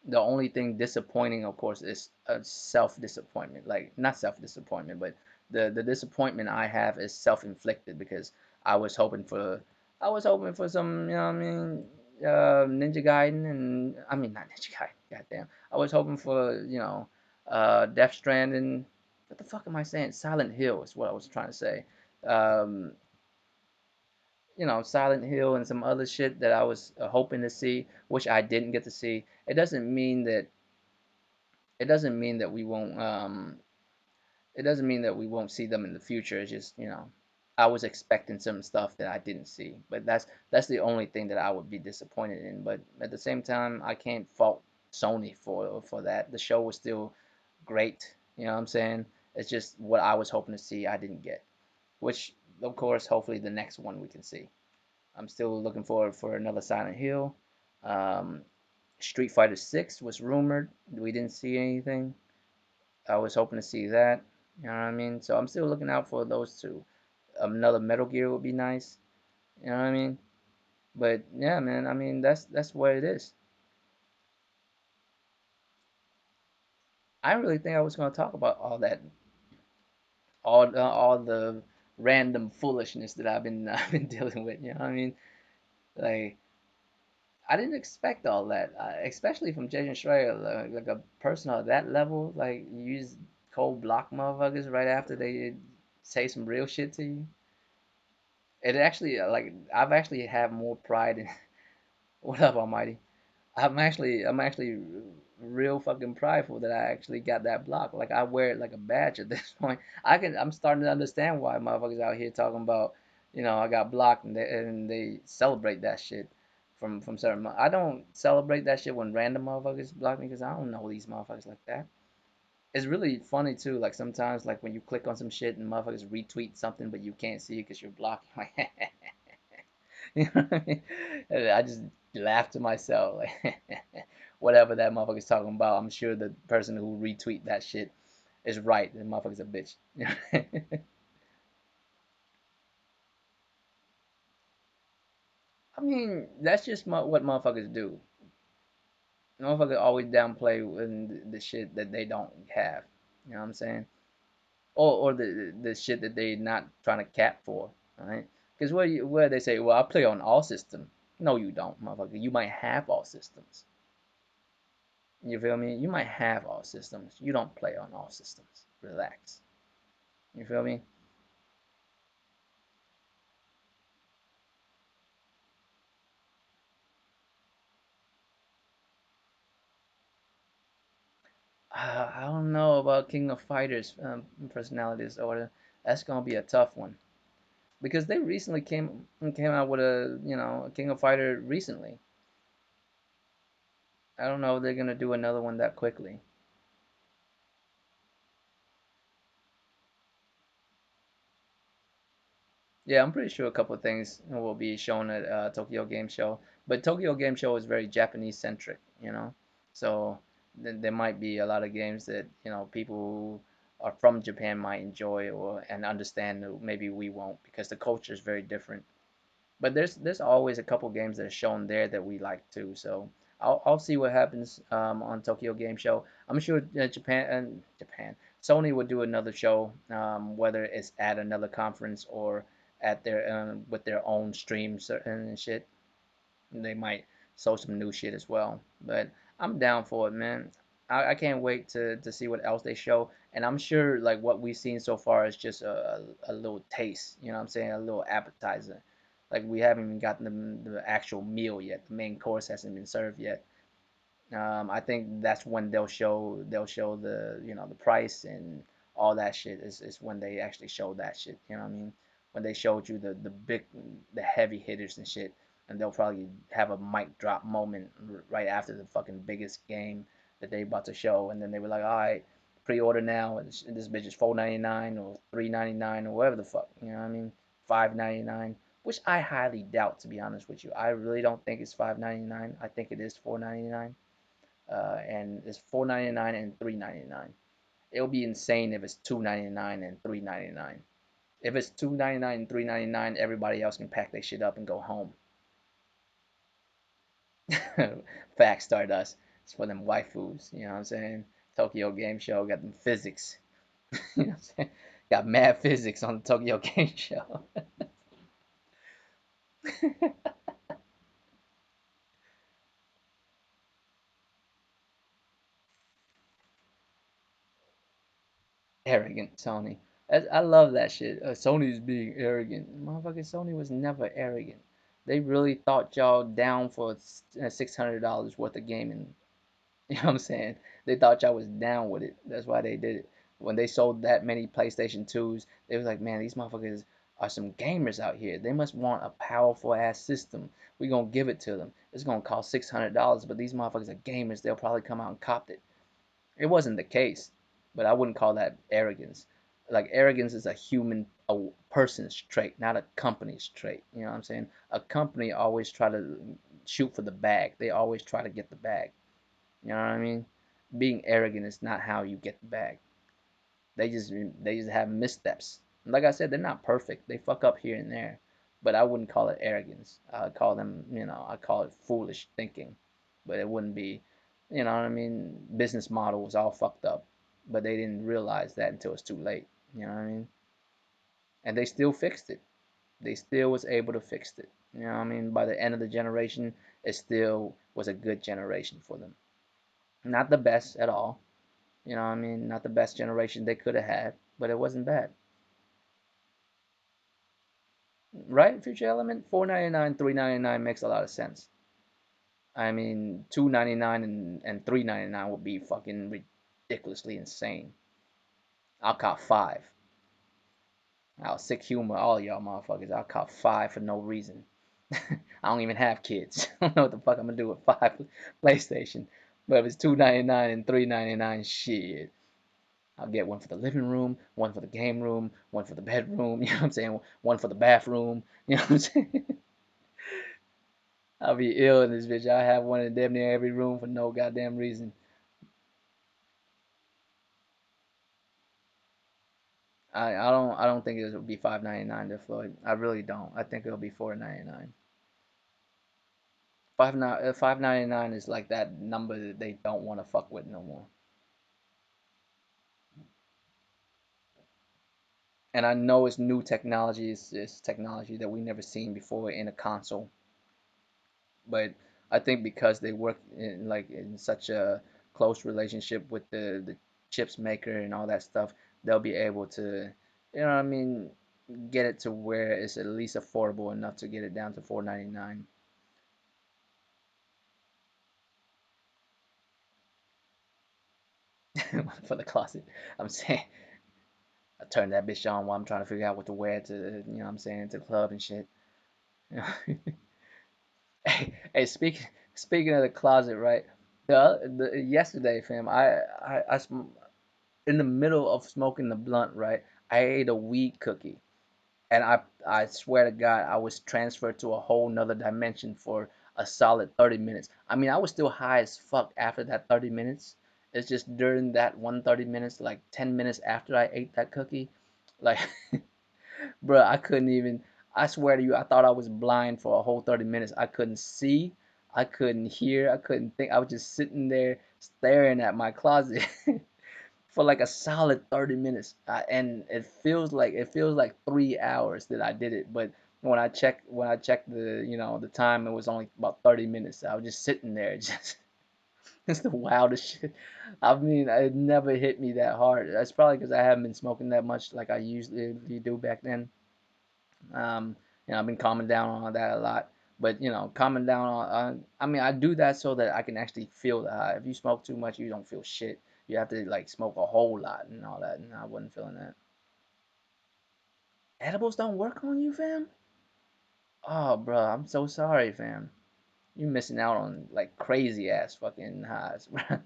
the only thing disappointing, of course, is a self disappointment. Like not self disappointment, but the disappointment I have is self inflicted because I was hoping for, I was hoping for some, you know what I mean, Ninja Gaiden, and I mean not Ninja Gaiden, goddamn. I was hoping for, Death Stranding. What the fuck am I saying? Silent Hill is what I was trying to say. Um, Silent Hill and some other shit that I was hoping to see, which I didn't get to see. It doesn't mean that we won't. It doesn't mean that we won't see them in the future. It's just I was expecting some stuff that I didn't see, but that's the only thing that I would be disappointed in. But at the same time, I can't fault Sony for that. The show was still great. You know what I'm saying? It's just what I was hoping to see, I didn't get. Which, of course, hopefully the next one we can see. I'm still looking forward for another Silent Hill. Um, Street Fighter 6 was rumored. We didn't see anything. I was hoping to see that. You know what I mean? So I'm still looking out for those two. Another Metal Gear would be nice. You know what I mean? But yeah, man. I mean that's what it is. I didn't really think I was gonna talk about all that. all the random foolishness that I've been dealing with. You know what I mean? Like I didn't expect all that, especially from Jason Schreier, like a person at that level, like use cold block motherfuckers right after they say some real shit to you. It actually like I've actually have more pride in what up, Almighty. I'm actually real fucking prideful that I actually got that block. Like I wear it like a badge at this point. I'm starting to understand why motherfuckers out here talking about, I got blocked and they celebrate that shit from certain. I don't celebrate that shit when random motherfuckers block me because I don't know these motherfuckers like that. It's really funny too. Like sometimes, like when you click on some shit and motherfuckers retweet something, but you can't see it because you're blocked. Like, you know what I mean? And I just laugh to myself, like whatever that motherfucker's talking about. I'm sure the person who retweet that shit is right. The motherfucker's a bitch. I mean, that's just what motherfuckers do. Motherfuckers always downplay when the shit that they don't have. You know what I'm saying? Or the shit that they not trying to cap for. Right? Because where they say, well, I play on all systems. No, you don't, motherfucker. You might have all systems. You feel me? You might have all systems. You don't play on all systems. Relax. You feel me? I don't know about King of Fighters personality disorder. That's gonna be a tough one because they recently came out with a King of Fighter recently. I don't know if they're gonna do another one that quickly. Yeah, I'm pretty sure a couple of things will be shown at Tokyo Game Show, but Tokyo Game Show is very Japanese centric, so there might be a lot of games that people who are from Japan might enjoy or and understand that maybe we won't because the culture is very different. But there's always a couple games that are shown there that we like too. So I'll see what happens on Tokyo Game Show. I'm sure Japan Sony would do another show, whether it's at another conference or at their with their own streams and shit. They might show some new shit as well. But I'm down for it, man. I can't wait to see what else they show. And I'm sure like what we've seen so far is just a little taste. You know what I'm saying? A little appetizer. Like we haven't even gotten the actual meal yet. The main course hasn't been served yet. I think that's when they'll show the price and all that shit is when they actually show that shit. You know what I mean? When they showed you the heavy hitters and shit, and they'll probably have a mic drop moment right after the fucking biggest game that they about to show, and then they were like, all right, pre-order now, and this bitch is $4.99 or $3.99 or whatever the fuck. You know what I mean? $5.99. Which I highly doubt, to be honest with you. I really don't think it's $5.99. I think it is $4.99 and it's $4.99 and $3.99. It'll be insane if it's $2.99 and $3.99. If it's $2.99 and $3.99, everybody else can pack their shit up and go home. Fact Stardust. It's for them waifus. You know what I'm saying? Tokyo Game Show got them physics. You know what I'm saying? Got mad physics on the Tokyo Game Show. Arrogant Sony. I love that shit. Sony's being arrogant. Motherfucking Sony was never arrogant. They really thought y'all down for $600 worth of gaming. You know what I'm saying? They thought y'all was down with it. That's why they did it. When they sold that many PlayStation 2s, they was like, man, these motherfuckers are some gamers out here. They must want a powerful ass system. We gonna give it to them. It's gonna cost $600, but these motherfuckers are gamers. They'll probably come out and cop it. It wasn't the case, but I wouldn't call that arrogance. Like arrogance is a person's trait, not a company's trait. You know what I'm saying? A company always try to shoot for the bag. They always try to get the bag. You know what I mean? Being arrogant is not how you get the bag. They just have missteps. Like I said, they're not perfect. They fuck up here and there, but I wouldn't call it arrogance. I call it foolish thinking. But it wouldn't be, you know what I mean? Business model was all fucked up, but they didn't realize that until it's too late. You know what I mean? And they still fixed it. They still was able to fix it. You know what I mean? By the end of the generation, it still was a good generation for them. Not the best at all. You know what I mean? Not the best generation they could have had, but it wasn't bad. Right, Future Element? 499, 399 makes a lot of sense. I mean, 299 and 399 would be fucking ridiculously insane. I'll cop five. I'll sick humor all y'all motherfuckers. I'll cop five for no reason. I don't even have kids. I don't know what the fuck I'm gonna do with five PlayStation. But if it's 299 and 399, shit. I'll get one for the living room, one for the game room, one for the bedroom, you know what I'm saying? One for the bathroom, you know what I'm saying? I'll be ill in this bitch. I'll have one in damn near every room for no goddamn reason. I don't think it'll be 599 there, Floyd. I really don't. I think it'll be 499. 599 is like that number that they don't want to fuck with no more. And I know it's new technology. It's technology that we never seen before in a console. But I think because they work in like in such a close relationship with the chips maker and all that stuff, they'll be able to, you know what I mean, get it to where it's at least affordable enough to get it down to 499. For the closet. I'm saying I turn that bitch on while I'm trying to figure out what to wear to, you know what I'm saying, to the club and shit. Hey, speaking of the closet, right? Yesterday, fam, in the middle of smoking the blunt, right? I ate a weed cookie, and I swear to God, I was transferred to a whole nother dimension for a solid 30 minutes. I mean, I was still high as fuck after that 30 minutes. It's just during that 130 minutes, like 10 minutes after I ate that cookie, like, bruh, I couldn't even. I swear to you, I thought I was blind for a whole 30 minutes. I couldn't see, I couldn't hear, I couldn't think. I was just sitting there staring at my closet for like a solid 30 minutes. And it feels like 3 hours that I did it. But when I checked the time, it was only about 30 minutes. I was just sitting there, just it's the wildest shit. I mean, it never hit me that hard. That's probably because I haven't been smoking that much like I usually do back then. Um, I've been calming down on that a lot. But calming down I mean, I do that so that I can actually feel the high. If you smoke too much, you don't feel shit. You have to like smoke a whole lot and all that, and I wasn't feeling that. Edibles don't work on you, fam? Oh, bro, I'm so sorry, fam. You missing out on like crazy ass fucking highs, bro.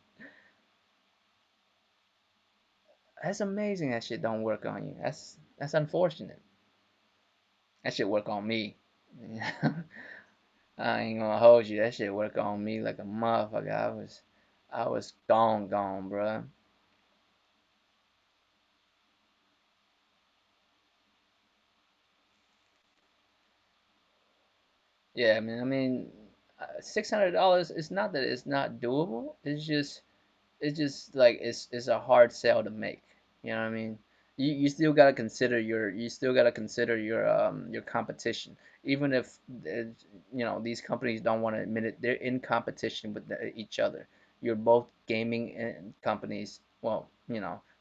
That's amazing that shit don't work on you. That's unfortunate. That shit work on me. I ain't gonna hold you. That shit work on me like a motherfucker. I was gone, bro. Yeah, man. I mean, $600. It's not that it's not doable. It's just like it's a hard sell to make. You know what I mean? You still gotta consider your competition. Even if these companies don't want to admit it, they're in competition with each other. You're both gaming companies. Well,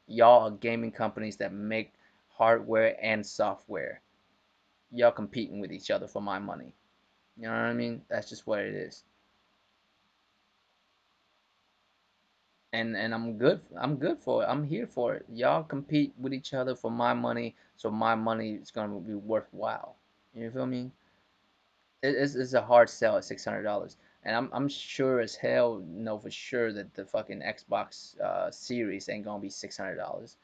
y'all are gaming companies that make hardware and software. Y'all competing with each other for my money. You know what I mean? That's just what it is. And I'm good for it. I'm here for it. Y'all compete with each other for my money, so my money is gonna be worthwhile. You feel me? It's a hard sell at $600, and I'm sure as hell know for sure that the fucking Xbox Series ain't gonna be $600.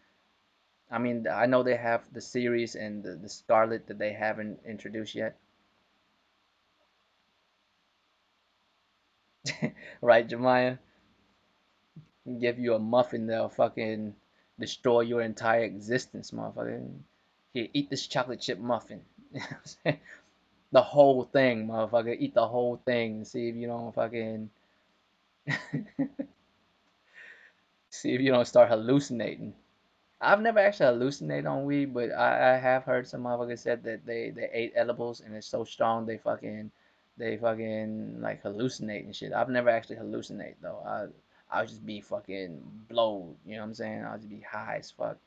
I mean, I know they have the Series and the Scarlet that they haven't introduced yet, right, Jemiah? Give you a muffin that'll fucking destroy your entire existence, motherfucker. Here, eat this chocolate chip muffin. The whole thing, motherfucker. Eat the whole thing and see if you don't fucking see if you don't start hallucinating. I've never actually hallucinated on weed, but I have heard some motherfuckers said that they ate edibles and it's so strong they fucking like hallucinate and shit. I've never actually hallucinate though. I'll just be fucking blowed, you know what I'm saying? I'll just be high as fuck.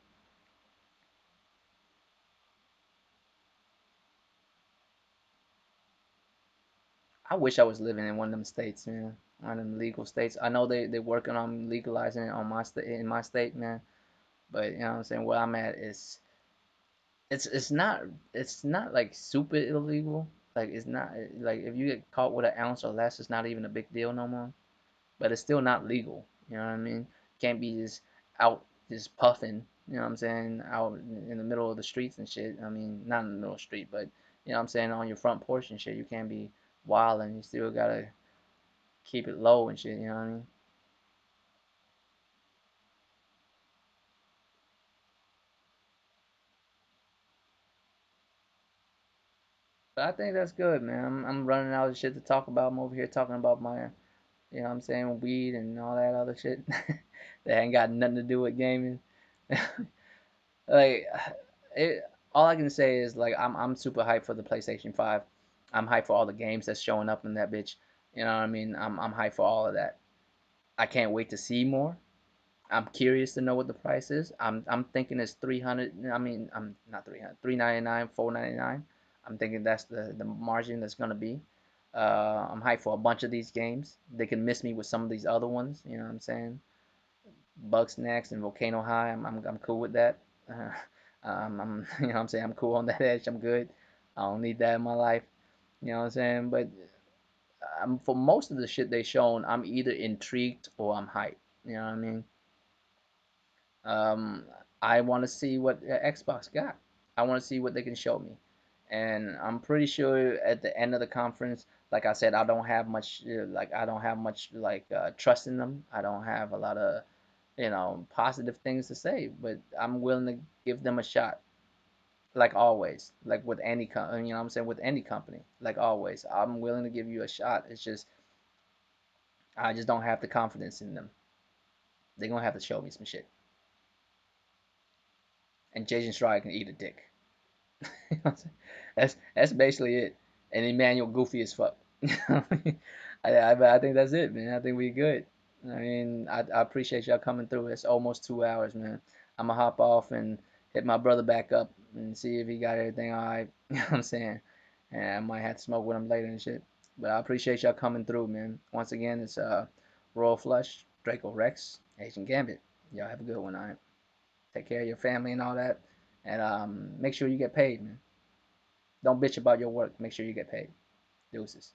I wish I was living in one of them states, man. One of them legal states. I know they're working on legalizing it on my state in my state, man. But you know what I'm saying? Where I'm at is it's not like super illegal. Like it's not like if you get caught with an ounce or less, it's not even a big deal no more. But it's still not legal. You know what I mean? Can't be just out just puffing. You know what I'm saying? Out in the middle of the streets and shit. I mean, not in the middle of the street, but you know what I'm saying on your front porch and shit. You can't be wild and you still gotta keep it low and shit. You know what I mean? But I think that's good, man. I'm running out of shit to talk about. I'm over here talking about my, you know what I'm saying, weed and all that other shit that ain't got nothing to do with gaming. Like, it, all I can say is like I'm super hyped for the PlayStation 5. I'm hyped for all the games that's showing up in that bitch. You know what I mean? I'm hyped for all of that. I can't wait to see more. I'm curious to know what the price is. I'm thinking it's 300. I mean, I'm not 300, 399, 499. I'm thinking that's the margin that's gonna be. I'm hyped for a bunch of these games. They can miss me with some of these other ones. You know what I'm saying? Bug Snacks and Volcano High. I'm cool with that. Uh, I'm you know what I'm saying? I'm cool on that edge. I'm good. I don't need that in my life. You know what I'm saying? But for most of the shit they shown, I'm either intrigued or I'm hyped. You know what I mean? Um, I want to see what Xbox got. I want to see what they can show me, and I'm pretty sure at the end of the conference, like I said, I don't have much, trust in them. I don't have a lot of, positive things to say, but I'm willing to give them a shot. Like always, like with any you know what I'm saying, with any company, like always, I'm willing to give you a shot. It's just I just don't have the confidence in them. They're gonna have to show me some shit, and Jason Schreier can eat a dick. That's basically it. And Emmanuel goofy as fuck. I think that's it, man. I think we good. I mean, I appreciate y'all coming through. It's almost 2 hours, man. I'm gonna hop off and hit my brother back up and see if he got everything all right. You know what I'm saying? And I might have to smoke with him later and shit. But I appreciate y'all coming through, man. Once again, it's Royal Flush, Draco Rex, Asian Gambit. Y'all have a good one, all right? Take care of your family and all that. And make sure you get paid, man. Don't bitch about your work. Make sure you get paid. Deuces.